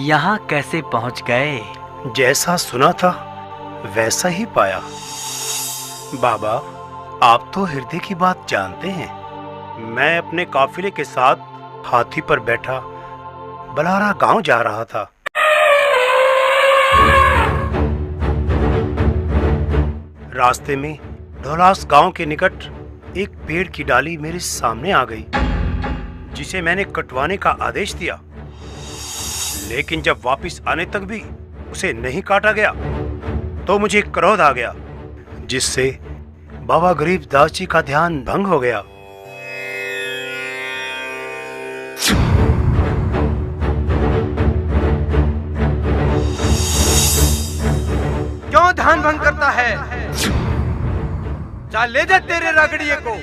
यहाँ कैसे पहुँच गए? जैसा सुना था वैसा ही पाया। बाबा, आप तो हृदय की बात जानते हैं। मैं अपने काफिले के साथ हाथी पर बैठा बलारा गांव जा रहा था। रास्ते में ढोलास गांव के निकट एक पेड़ की डाली मेरे सामने आ गई, जिसे मैंने कटवाने का आदेश दिया। लेकिन जब वापस आने तक भी उसे नहीं काटा गया तो मुझे क्रोध आ गया, जिससे बाबा गरीबदास जी का ध्यान भंग हो गया। क्यों ध्यान भंग करता है? जा ले जा तेरे रगड़िए को।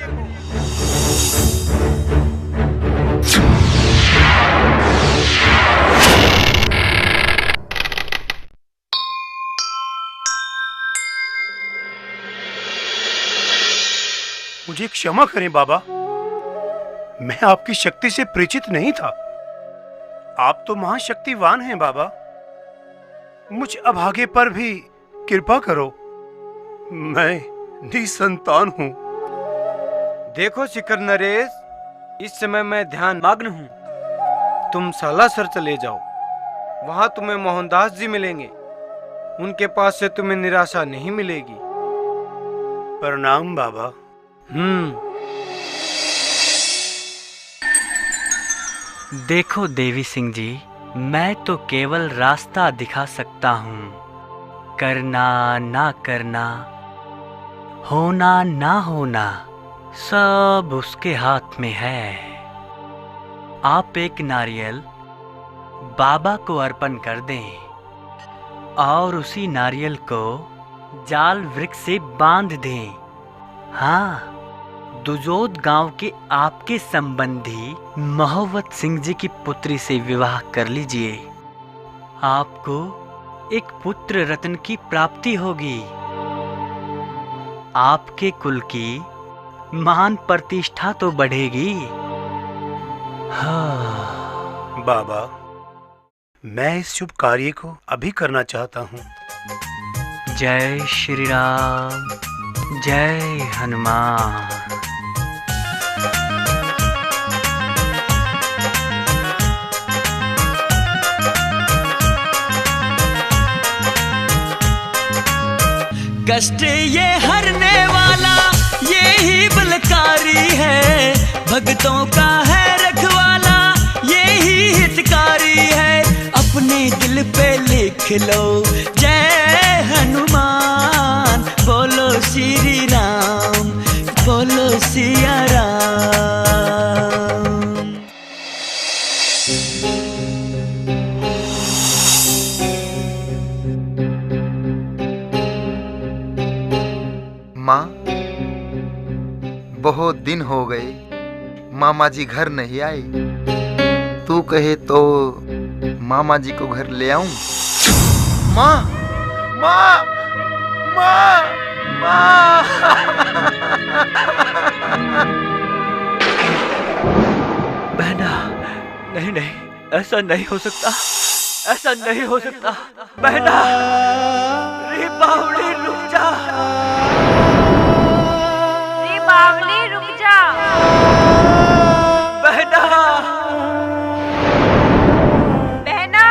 मुझे क्षमा करें बाबा, मैं आपकी शक्ति से परिचित नहीं था। आप तो महाशक्तिवान हैं बाबा, मुझ अभागे पर भी कृपा करो। मैं निसंतान हूँ। देखो सिक्कर नरेश, इस समय मैं ध्यान मग्न हूँ। तुम सालासर चले जाओ, वहां तुम्हें मोहनदास जी मिलेंगे। उनके पास से तुम्हें निराशा नहीं मिलेगी। प्रणाम बाबा। देखो देवी सिंह जी, मैं तो केवल रास्ता दिखा सकता हूँ। करना ना करना, होना ना होना, सब उसके हाथ में है। आप एक नारियल बाबा को अर्पण कर दें और उसी नारियल को जाल वृक्ष से बांध दें। हाँ, दुजोद गांव के आपके संबंधी मोहब्बत सिंह जी की पुत्री से विवाह कर लीजिए। आपको एक पुत्र रत्न की प्राप्ति होगी। आपके कुल की मान प्रतिष्ठा तो बढ़ेगी। हाँ। बाबा, मैं इस शुभ कार्य को अभी करना चाहता हूँ। जय श्री राम, जय हनुमान। कष्ट ये हरने वाला ये ही बलकारी है, भक्तों का है रखवाला ये ही हितकारी है। अपने दिल पे लिख लो जय हनुमान, बोलो श्री राम, बोलो सिया राम। माँ, बहुत दिन हो गए मामा जी घर नहीं आए। तू कहे तो मामा जी को घर ले आऊं? माँ, माँ, माँ, माँ। बहना, नहीं नहीं, ऐसा नहीं हो सकता, ऐसा नहीं हो सकता। बहना, रे बावली रुक जा, रे बावली रुक जा। बहना, बहना।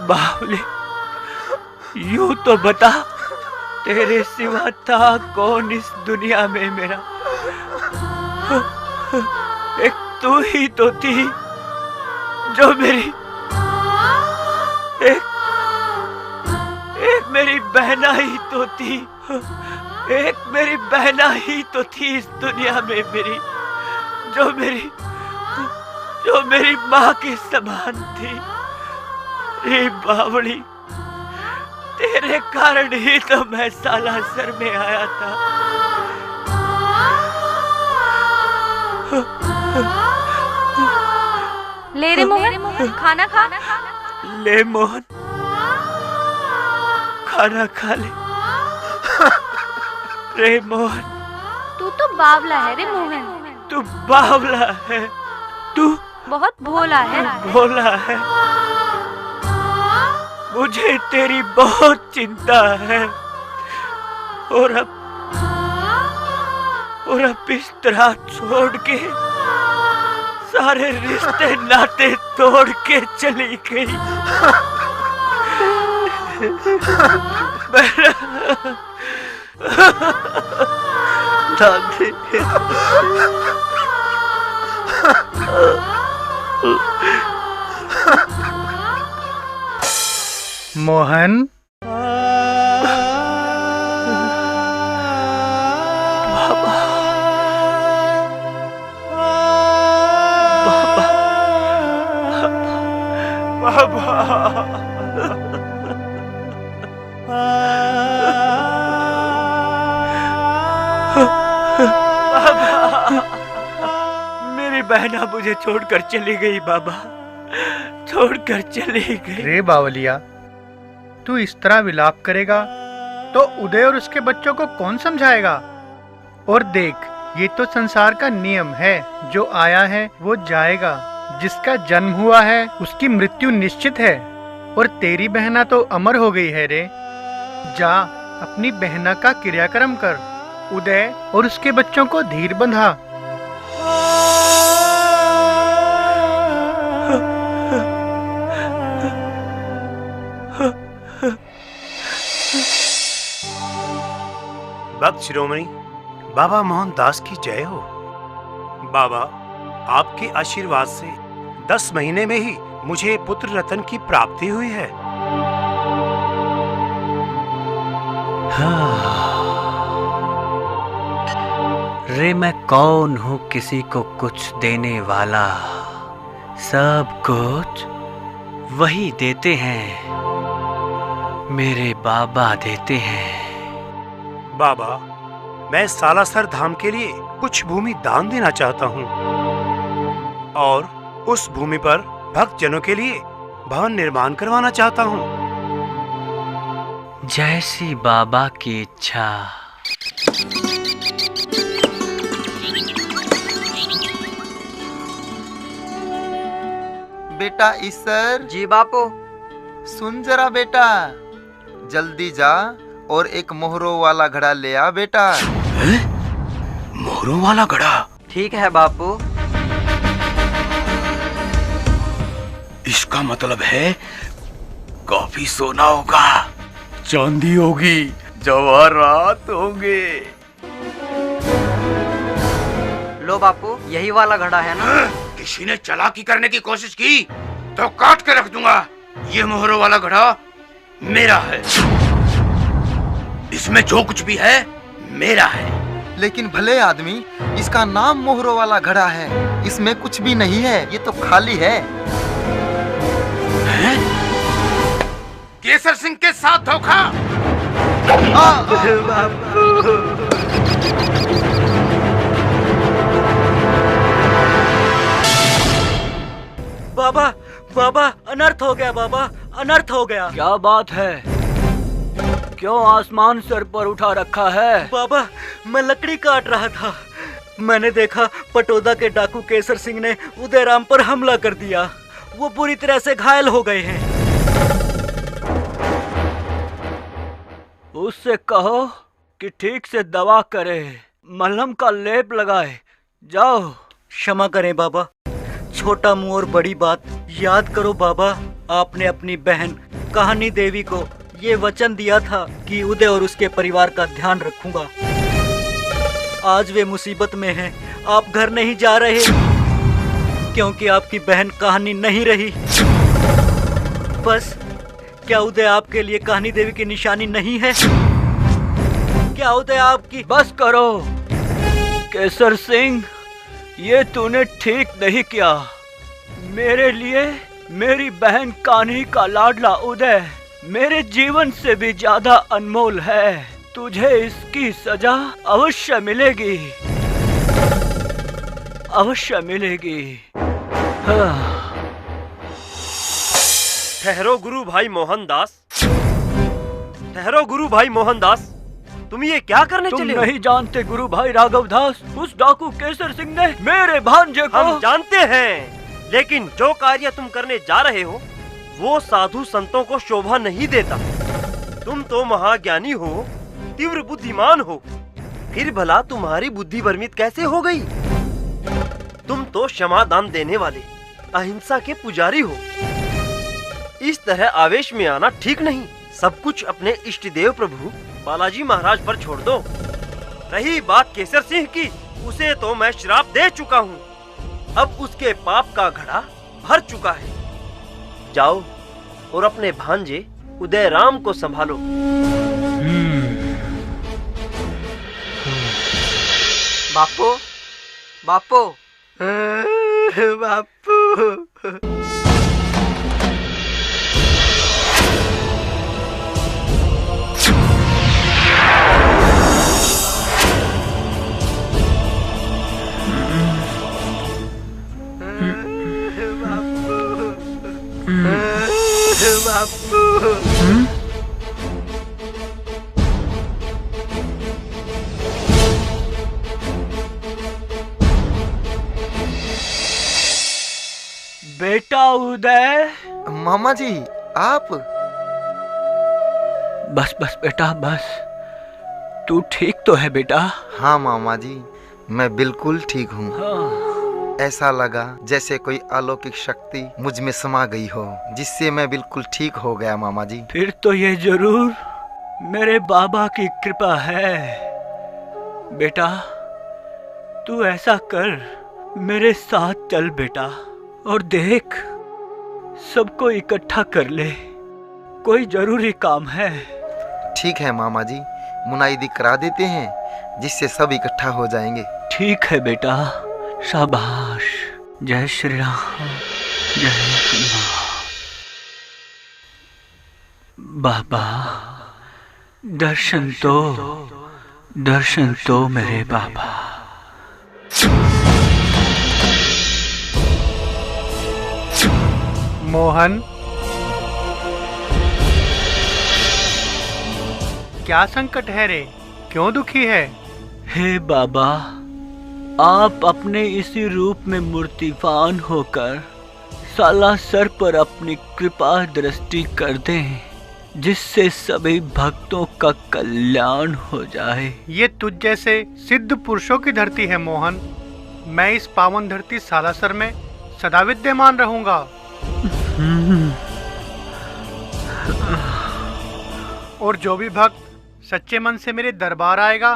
बावली, यूं तो बता, तेरे सिवा था कौन इस दुनिया में मेरा? एक तू ही तो थी जो मेरी एक मेरी बहना ही तो थी, एक मेरी बहना ही तो थी इस दुनिया में मेरी, जो मेरी माँ के समान थी। रे बावली, तेरे कारण ही तो मैं सालासर में आया था। ले रे मोहन, खाना खा। ले मोहन, खाना खा ले। रे मोहन, तू तो बावला है रे मोहन। तू बावला है, तू बहुत भोला है। भोला है। मुझे तेरी बहुत चिंता है, और अब इस तरह छोड़ के सारे रिश्ते नाते तोड़ के चली गई। दादी, मोहन, मेरी बहना मुझे छोड़कर चली गई बाबा, छोड़कर चली गई। रे बावलिया, तू इस तरह विलाप करेगा तो उदय और उसके बच्चों को कौन समझाएगा? और देख, ये तो संसार का नियम है, जो आया है वो जाएगा, जिसका जन्म हुआ है उसकी मृत्यु निश्चित है। और तेरी बहना तो अमर हो गई है रे। जा, अपनी बहना का क्रियाक्रम कर। उदय और उसके बच्चों को धीर बंधा। भक्त शिरोमणि बाबा मोहनदास की जय हो। बाबा, आपके आशीर्वाद से 10 महीने में ही मुझे पुत्र रतन की प्राप्ति हुई है। रे मैं कौन हूँ किसी को कुछ देने वाला, सब कुछ वही देते हैं, मेरे बाबा देते हैं। बाबा, मैं सालासर धाम के लिए कुछ भूमि दान देना चाहता हूँ, और उस भूमि पर भक्त जनों के लिए भवन निर्माण करवाना चाहता हूँ। जैसी बाबा की इच्छा। बेटा ईसर। जी बापू। सुन जरा बेटा, जल्दी जा और एक मोहरों वाला घड़ा ले आ बेटा। मोहरों वाला घड़ा? ठीक है बापू। इसका मतलब है काफी सोना होगा, चांदी होगी, जवाहरात होंगे। लो बापू, यही वाला घड़ा है ना? किसी ने चालाकी करने की कोशिश की तो काट के रख दूंगा। ये मोहरों वाला घड़ा मेरा है, इसमें जो कुछ भी है मेरा है। लेकिन भले आदमी, इसका नाम मोहरों वाला घड़ा है, इसमें कुछ भी नहीं है, ये तो खाली है। केसर सिंह के साथ धोखा। बाबा, बाबा, अनर्थ हो गया बाबा, अनर्थ हो गया। क्या बात है? क्यों आसमान सर पर उठा रखा है? बाबा, मैं लकड़ी काट रहा था, मैंने देखा पटोदा के डाकू केसर सिंह ने उदयराम पर हमला कर दिया। वो बुरी तरह से घायल हो गए हैं। उससे कहो कि ठीक से दवा करे, मलहम का लेप लगाए। जाओ। क्षमा करें बाबा, छोटा मुंह और बड़ी बात। याद करो बाबा, आपने अपनी बहन कहानी देवी को ये वचन दिया था कि उदय और उसके परिवार का ध्यान रखूंगा। आज वे मुसीबत में हैं, आप घर नहीं जा रहे क्योंकि आपकी बहन कहानी नहीं रही। बस, क्या उदय आपके लिए कहानी देवी की निशानी नहीं है? क्या उदय आपकी? बस करो केसर सिंह, ये तूने ठीक नहीं किया। मेरे लिए मेरी बहन कान्ही का लाडला उदय मेरे जीवन से भी ज्यादा अनमोल है। तुझे इसकी सजा अवश्य मिलेगी, अवश्य मिलेगी। ठहरो गुरु भाई मोहनदास, ठहरो गुरु भाई मोहनदास, तुम ये क्या करने चले हो? तुम नहीं जानते गुरु भाई राघवदास, उस डाकू केसर सिंह ने मेरे भांजे को। हम जानते हैं, लेकिन जो कार्य तुम करने जा रहे हो वो साधु संतों को शोभा नहीं देता। तुम तो महाज्ञानी हो, तीव्र बुद्धिमान हो, फिर भला तुम्हारी बुद्धि भ्रमित कैसे हो गई? तुम तो क्षमा दान देने वाले, अहिंसा के पुजारी हो। इस तरह आवेश में आना ठीक नहीं। सब कुछ अपने इष्ट देव प्रभु बालाजी महाराज पर छोड़ दो। रही बात केसर सिंह की, उसे तो मैं श्राप दे चुका हूँ। अब उसके पाप का घड़ा भर चुका है। जाओ और अपने भांजे उदयराम को संभालो। बापू, बापू, बापू। बेटा उदय। मामा जी, आप? बस बस बेटा बस, तू ठीक तो है बेटा? हाँ मामा जी, मैं बिल्कुल ठीक हूँ। हाँ। ऐसा लगा जैसे कोई अलौकिक शक्ति मुझ में समा गई हो, जिससे मैं बिल्कुल ठीक हो गया मामा जी। फिर तो ये जरूर मेरे बाबा की कृपा है। बेटा, तू ऐसा कर, मेरे साथ चल बेटा, और देख, सबको इकट्ठा कर ले, कोई जरूरी काम है। ठीक है मामा जी, मुनाइदी करा देते हैं, जिससे सब इकट्ठा हो जाएंगे। ठीक है बेटा, शाबाश। जय श्री राम, जय श्री राम। बाबा, दर्शन तो मेरे बाबा। मोहन, क्या संकट है रे? क्यों दुखी है? हे बाबा, आप अपने इसी रूप में मूर्तिवान होकर सालासर पर अपनी कृपा दृष्टि कर दें, जिससे सभी भक्तों का कल्याण हो जाए। ये तुझ जैसे सिद्ध पुरुषों की धरती है मोहन। मैं इस पावन धरती सालासर में सदा विद्यमान रहूंगा। और जो भी भक्त सच्चे मन से मेरे दरबार आएगा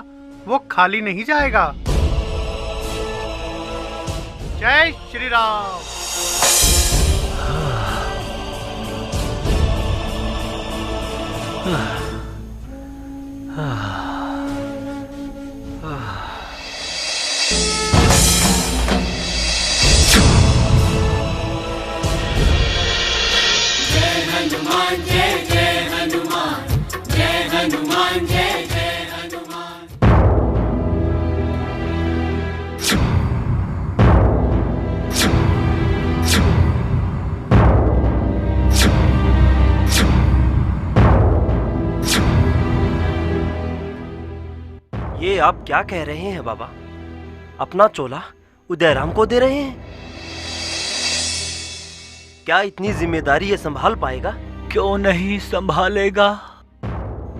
वो खाली नहीं जाएगा। जय श्री राम। जय हनुमान जय जय हनुमान, जय हनुमान जय जय हनुमान। ये आप क्या कह रहे हैं बाबा? अपना चोला उदयराम को दे रहे हैं? क्या इतनी जिम्मेदारी ये संभाल पाएगा? क्यों नहीं संभालेगा?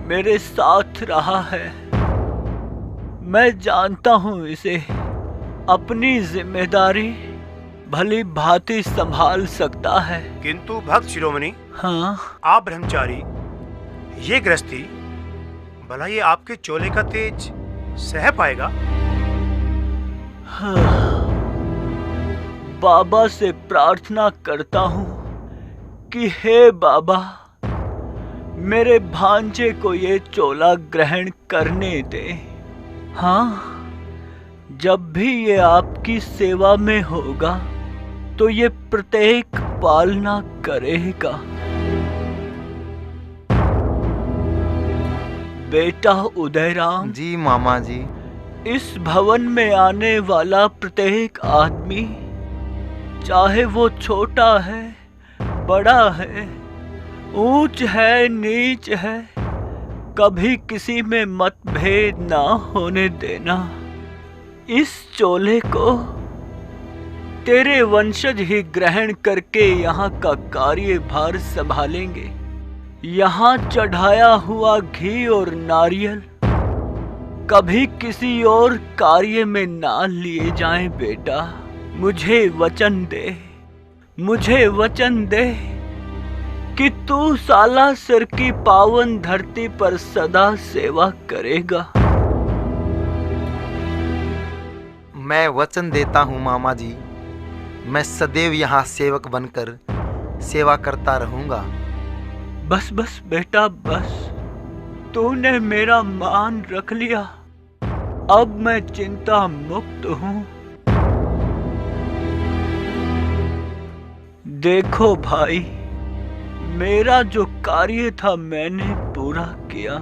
मेरे साथ रहा है, मैं जानता हूँ इसे। अपनी जिम्मेदारी भली भांति संभाल सकता है। किंतु भक्त शिरोमणि, हाँ, आप ब्रह्मचारी, ये गृहस्थी, भला ये आपके चोले का तेज सह पाएगा? हाँ, बाबा से प्रार्थना करता हूँ कि हे बाबा, मेरे भांजे को ये चोला ग्रहण करने दे। हाँ, जब भी ये आपकी सेवा में होगा तो ये प्रत्येक पालना करेगा। बेटा उदयराम जी मामा जी। इस भवन में आने वाला प्रत्येक आदमी, चाहे वो छोटा है, बड़ा है, ऊंच है, नीच है, कभी किसी में मतभेद ना होने देना। इस चोले को तेरे वंशज ही ग्रहण करके यहाँ का कार्यभार संभालेंगे। यहाँ चढ़ाया हुआ घी और नारियल कभी किसी और कार्य में ना लिए जाएं बेटा। मुझे वचन दे, मुझे वचन दे कि तू सालासर की पावन धरती पर सदा सेवा करेगा। मैं वचन देता हूँ मामा जी, मैं सदैव यहाँ सेवक बनकर सेवा करता रहूंगा। बस बस बेटा बस, तूने मेरा मान रख लिया। अब मैं चिंता मुक्त हूँ। देखो भाई, मेरा जो कार्य था मैंने पूरा किया।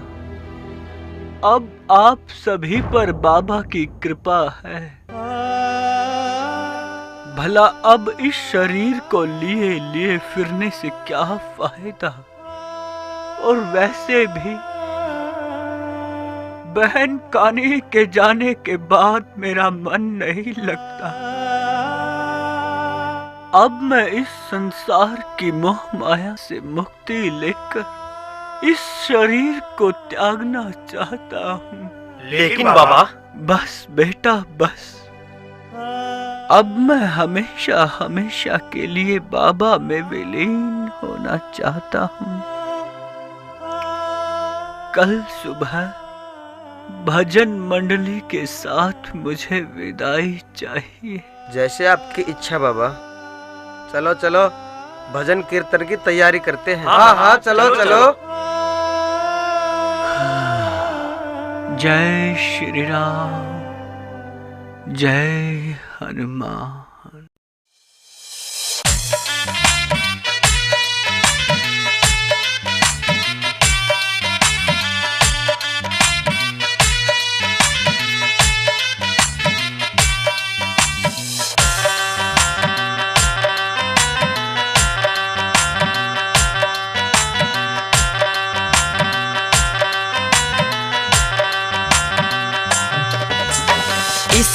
अब आप सभी पर बाबा की कृपा है। भला अब इस शरीर को लिए लिए फिरने से क्या फायदा? और वैसे भी बहन कान्हे के जाने के बाद मेरा मन नहीं लगता। अब मैं इस संसार की मोह माया से मुक्ति लेकर इस शरीर को त्यागना चाहता हूँ। लेकिन बाबा, बस बेटा बस, अब मैं हमेशा हमेशा के लिए बाबा में विलीन होना चाहता हूँ। कल सुबह भजन मंडली के साथ मुझे विदाई चाहिए। जैसे आपकी इच्छा बाबा। चलो चलो, भजन कीर्तन की तैयारी करते हैं। हाँ हाँ, चलो चलो। जय श्री राम, जय हनुमान।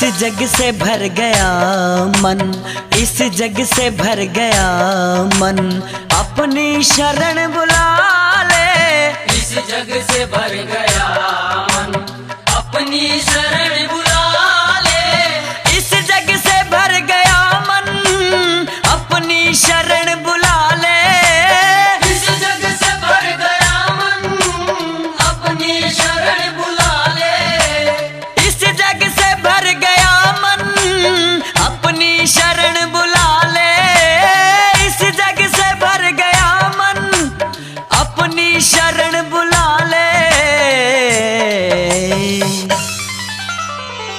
जग से भर गया मन, इस जग से भर गया मन, अपनी शरण बुला ले। इस जग से भर गया मन, अपनी शरण बुला ले। इस जग से भर गया मन, अपनी शरण बुला ले। इस जग से भर गया मन, अपनी शरण बुला ले। इस जग से भर गया मन, अपनी शरण बुला ले। इस जग से भर गया मन, अपनी शरण बुला ले।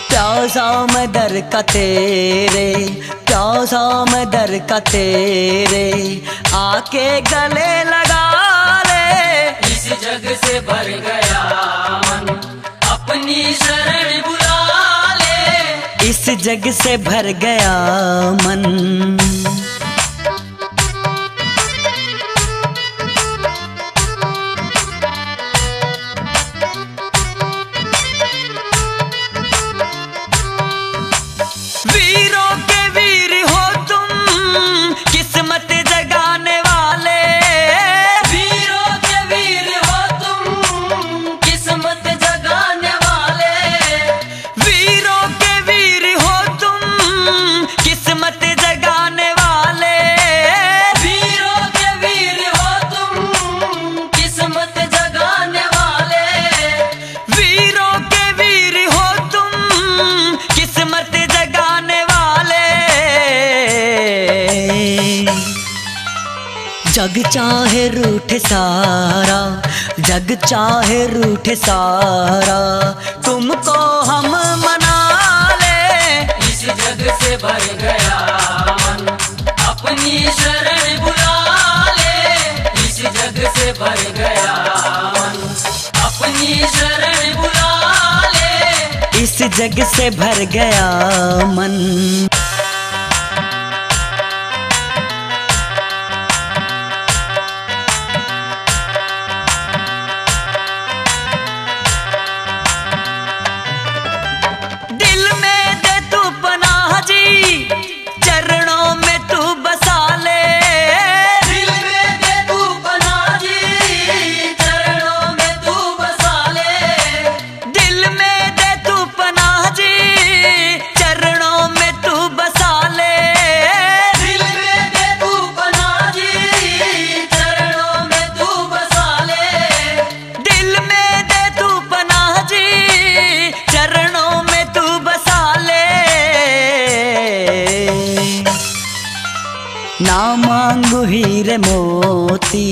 प्यासा मैं दर का तेरे, प्यासा मैं दर का तेरे, आके गले लगा ले। इस जग से भर गया मन, अपनी शरण बुला ले। इस जग से भर गया मन। वीरों के वीर हो तुम, किस्मत जगाने वाले। वीरों के वीर हो तुम, किस्मत जगाने वाले। वीरों के वीर हो तुम, किस्मत जगाने वाले। वीरों के वीर हो तुम, किस्मत जगाने वाले। वीरों के वीर हो तुम, किस्मत जगाने वाले। जग चाहे रूठे सारा, जग चाहे रूठे सारा, तुमको हम मना ले। इस जग से भर गया मन, अपनी शरण बुला ले। इस जग से भर गया मन, अपनी शरण बुला ले। इस जग से भर गया मन। दिल में दे तू पनाह जी, चरणों में तू बसा ले। दिल में दे तू पनाह जी, चरणों में तू बसा ले। दिल में दे तू पनाह जी, चरणों में तू बसा ले। दिल में दे तू पनाह जी, चरणों में तू बसा ले। दिल में दे तू पनाह जी, चरणों में तू बसा ले। ना मांगू हीरे मोती,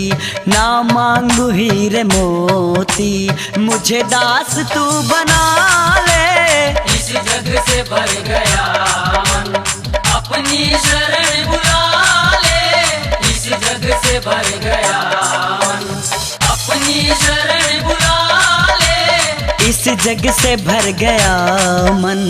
ना मांगू हीरे मोती, मुझे दास तू बना ले। इस जग से भर गया मन, अपनी शरण बुला ले। इस जग से भर गया मन, अपनी शरण बुला ले। इस जग से भर गया मन।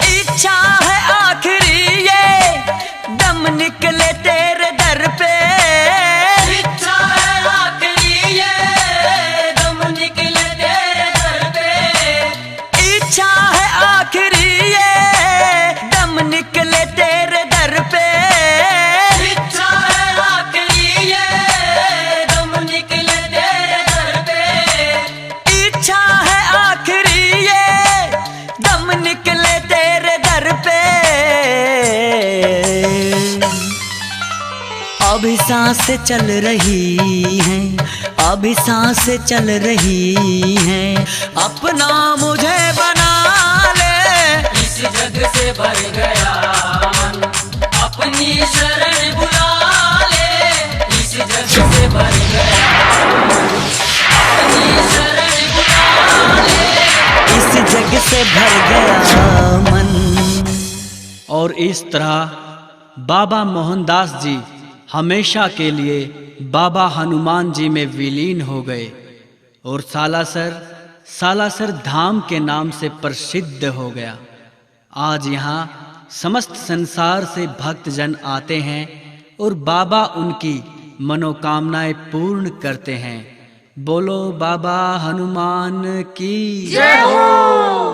इच्छा है आखिरी ये दम निकले तेरे दर पे। इच्छा है आखिरी ये दम निकले तेरे दर पे। इच्छा है आखिरी ये दम निकले तेरे दर पे। इच्छा है आखिरी ये दम निकले तेरे दर पे। इच्छा है आखिरी ये दम निकले तेरे दर पे। अभी सांसें चल रही हैं, अभी सांसें चल रही हैं, अपना मुझे बना ले। इस जग से भर गया मन, अपनी शरण बुला ले। इस जग से भर गया मन, अपनी शरण बुला ले। इस जग से भर गया मन। और इस तरह बाबा मोहनदास जी हमेशा के लिए बाबा हनुमान जी में विलीन हो गए और सालासर धाम के नाम से प्रसिद्ध हो गया। आज यहाँ समस्त संसार से भक्तजन आते हैं और बाबा उनकी मनोकामनाएं पूर्ण करते हैं। बोलो बाबा हनुमान की जय हो।